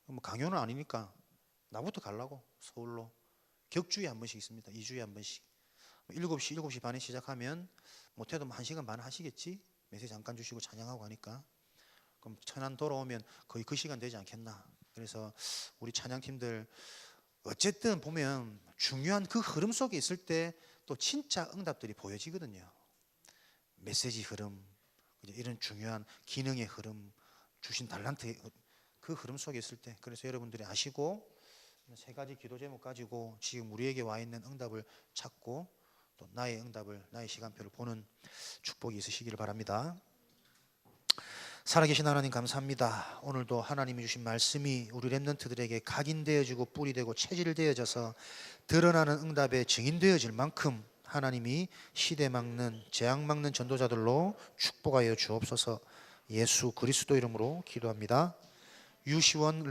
뭐 강요는 아니니까 나부터 가려고 서울로. 격주에 한 번씩 있습니다. 2주에 한 번씩. 7시, 7시 반에 시작하면 못해도 1시간 반 하시겠지? 메시지 잠깐 주시고 찬양하고 하니까. 그럼 천안 돌아오면 거의 그 시간 되지 않겠나. 그래서 우리 찬양팀들 어쨌든 보면 중요한 그 흐름 속에 있을 때 또 진짜 응답들이 보여지거든요. 메시지 흐름, 이런 중요한 기능의 흐름, 주신 달란트의 그 흐름 속에 있을 때. 그래서 여러분들이 아시고 3가지 기도 제목 가지고 지금 우리에게 와 있는 응답을 찾고 또 나의 응답을, 나의 시간표를 보는 축복이 있으시기를 바랍니다. 살아계신 하나님 감사합니다. 오늘도 하나님이 주신 말씀이 우리 렘넌트들에게 각인되어지고 뿌리되고 체질되어져서 드러나는 응답의 증인되어질 만큼 하나님이 시대 막는 재앙 막는 전도자들로 축복하여 주옵소서. 예수 그리스도 이름으로 기도합니다. 유시원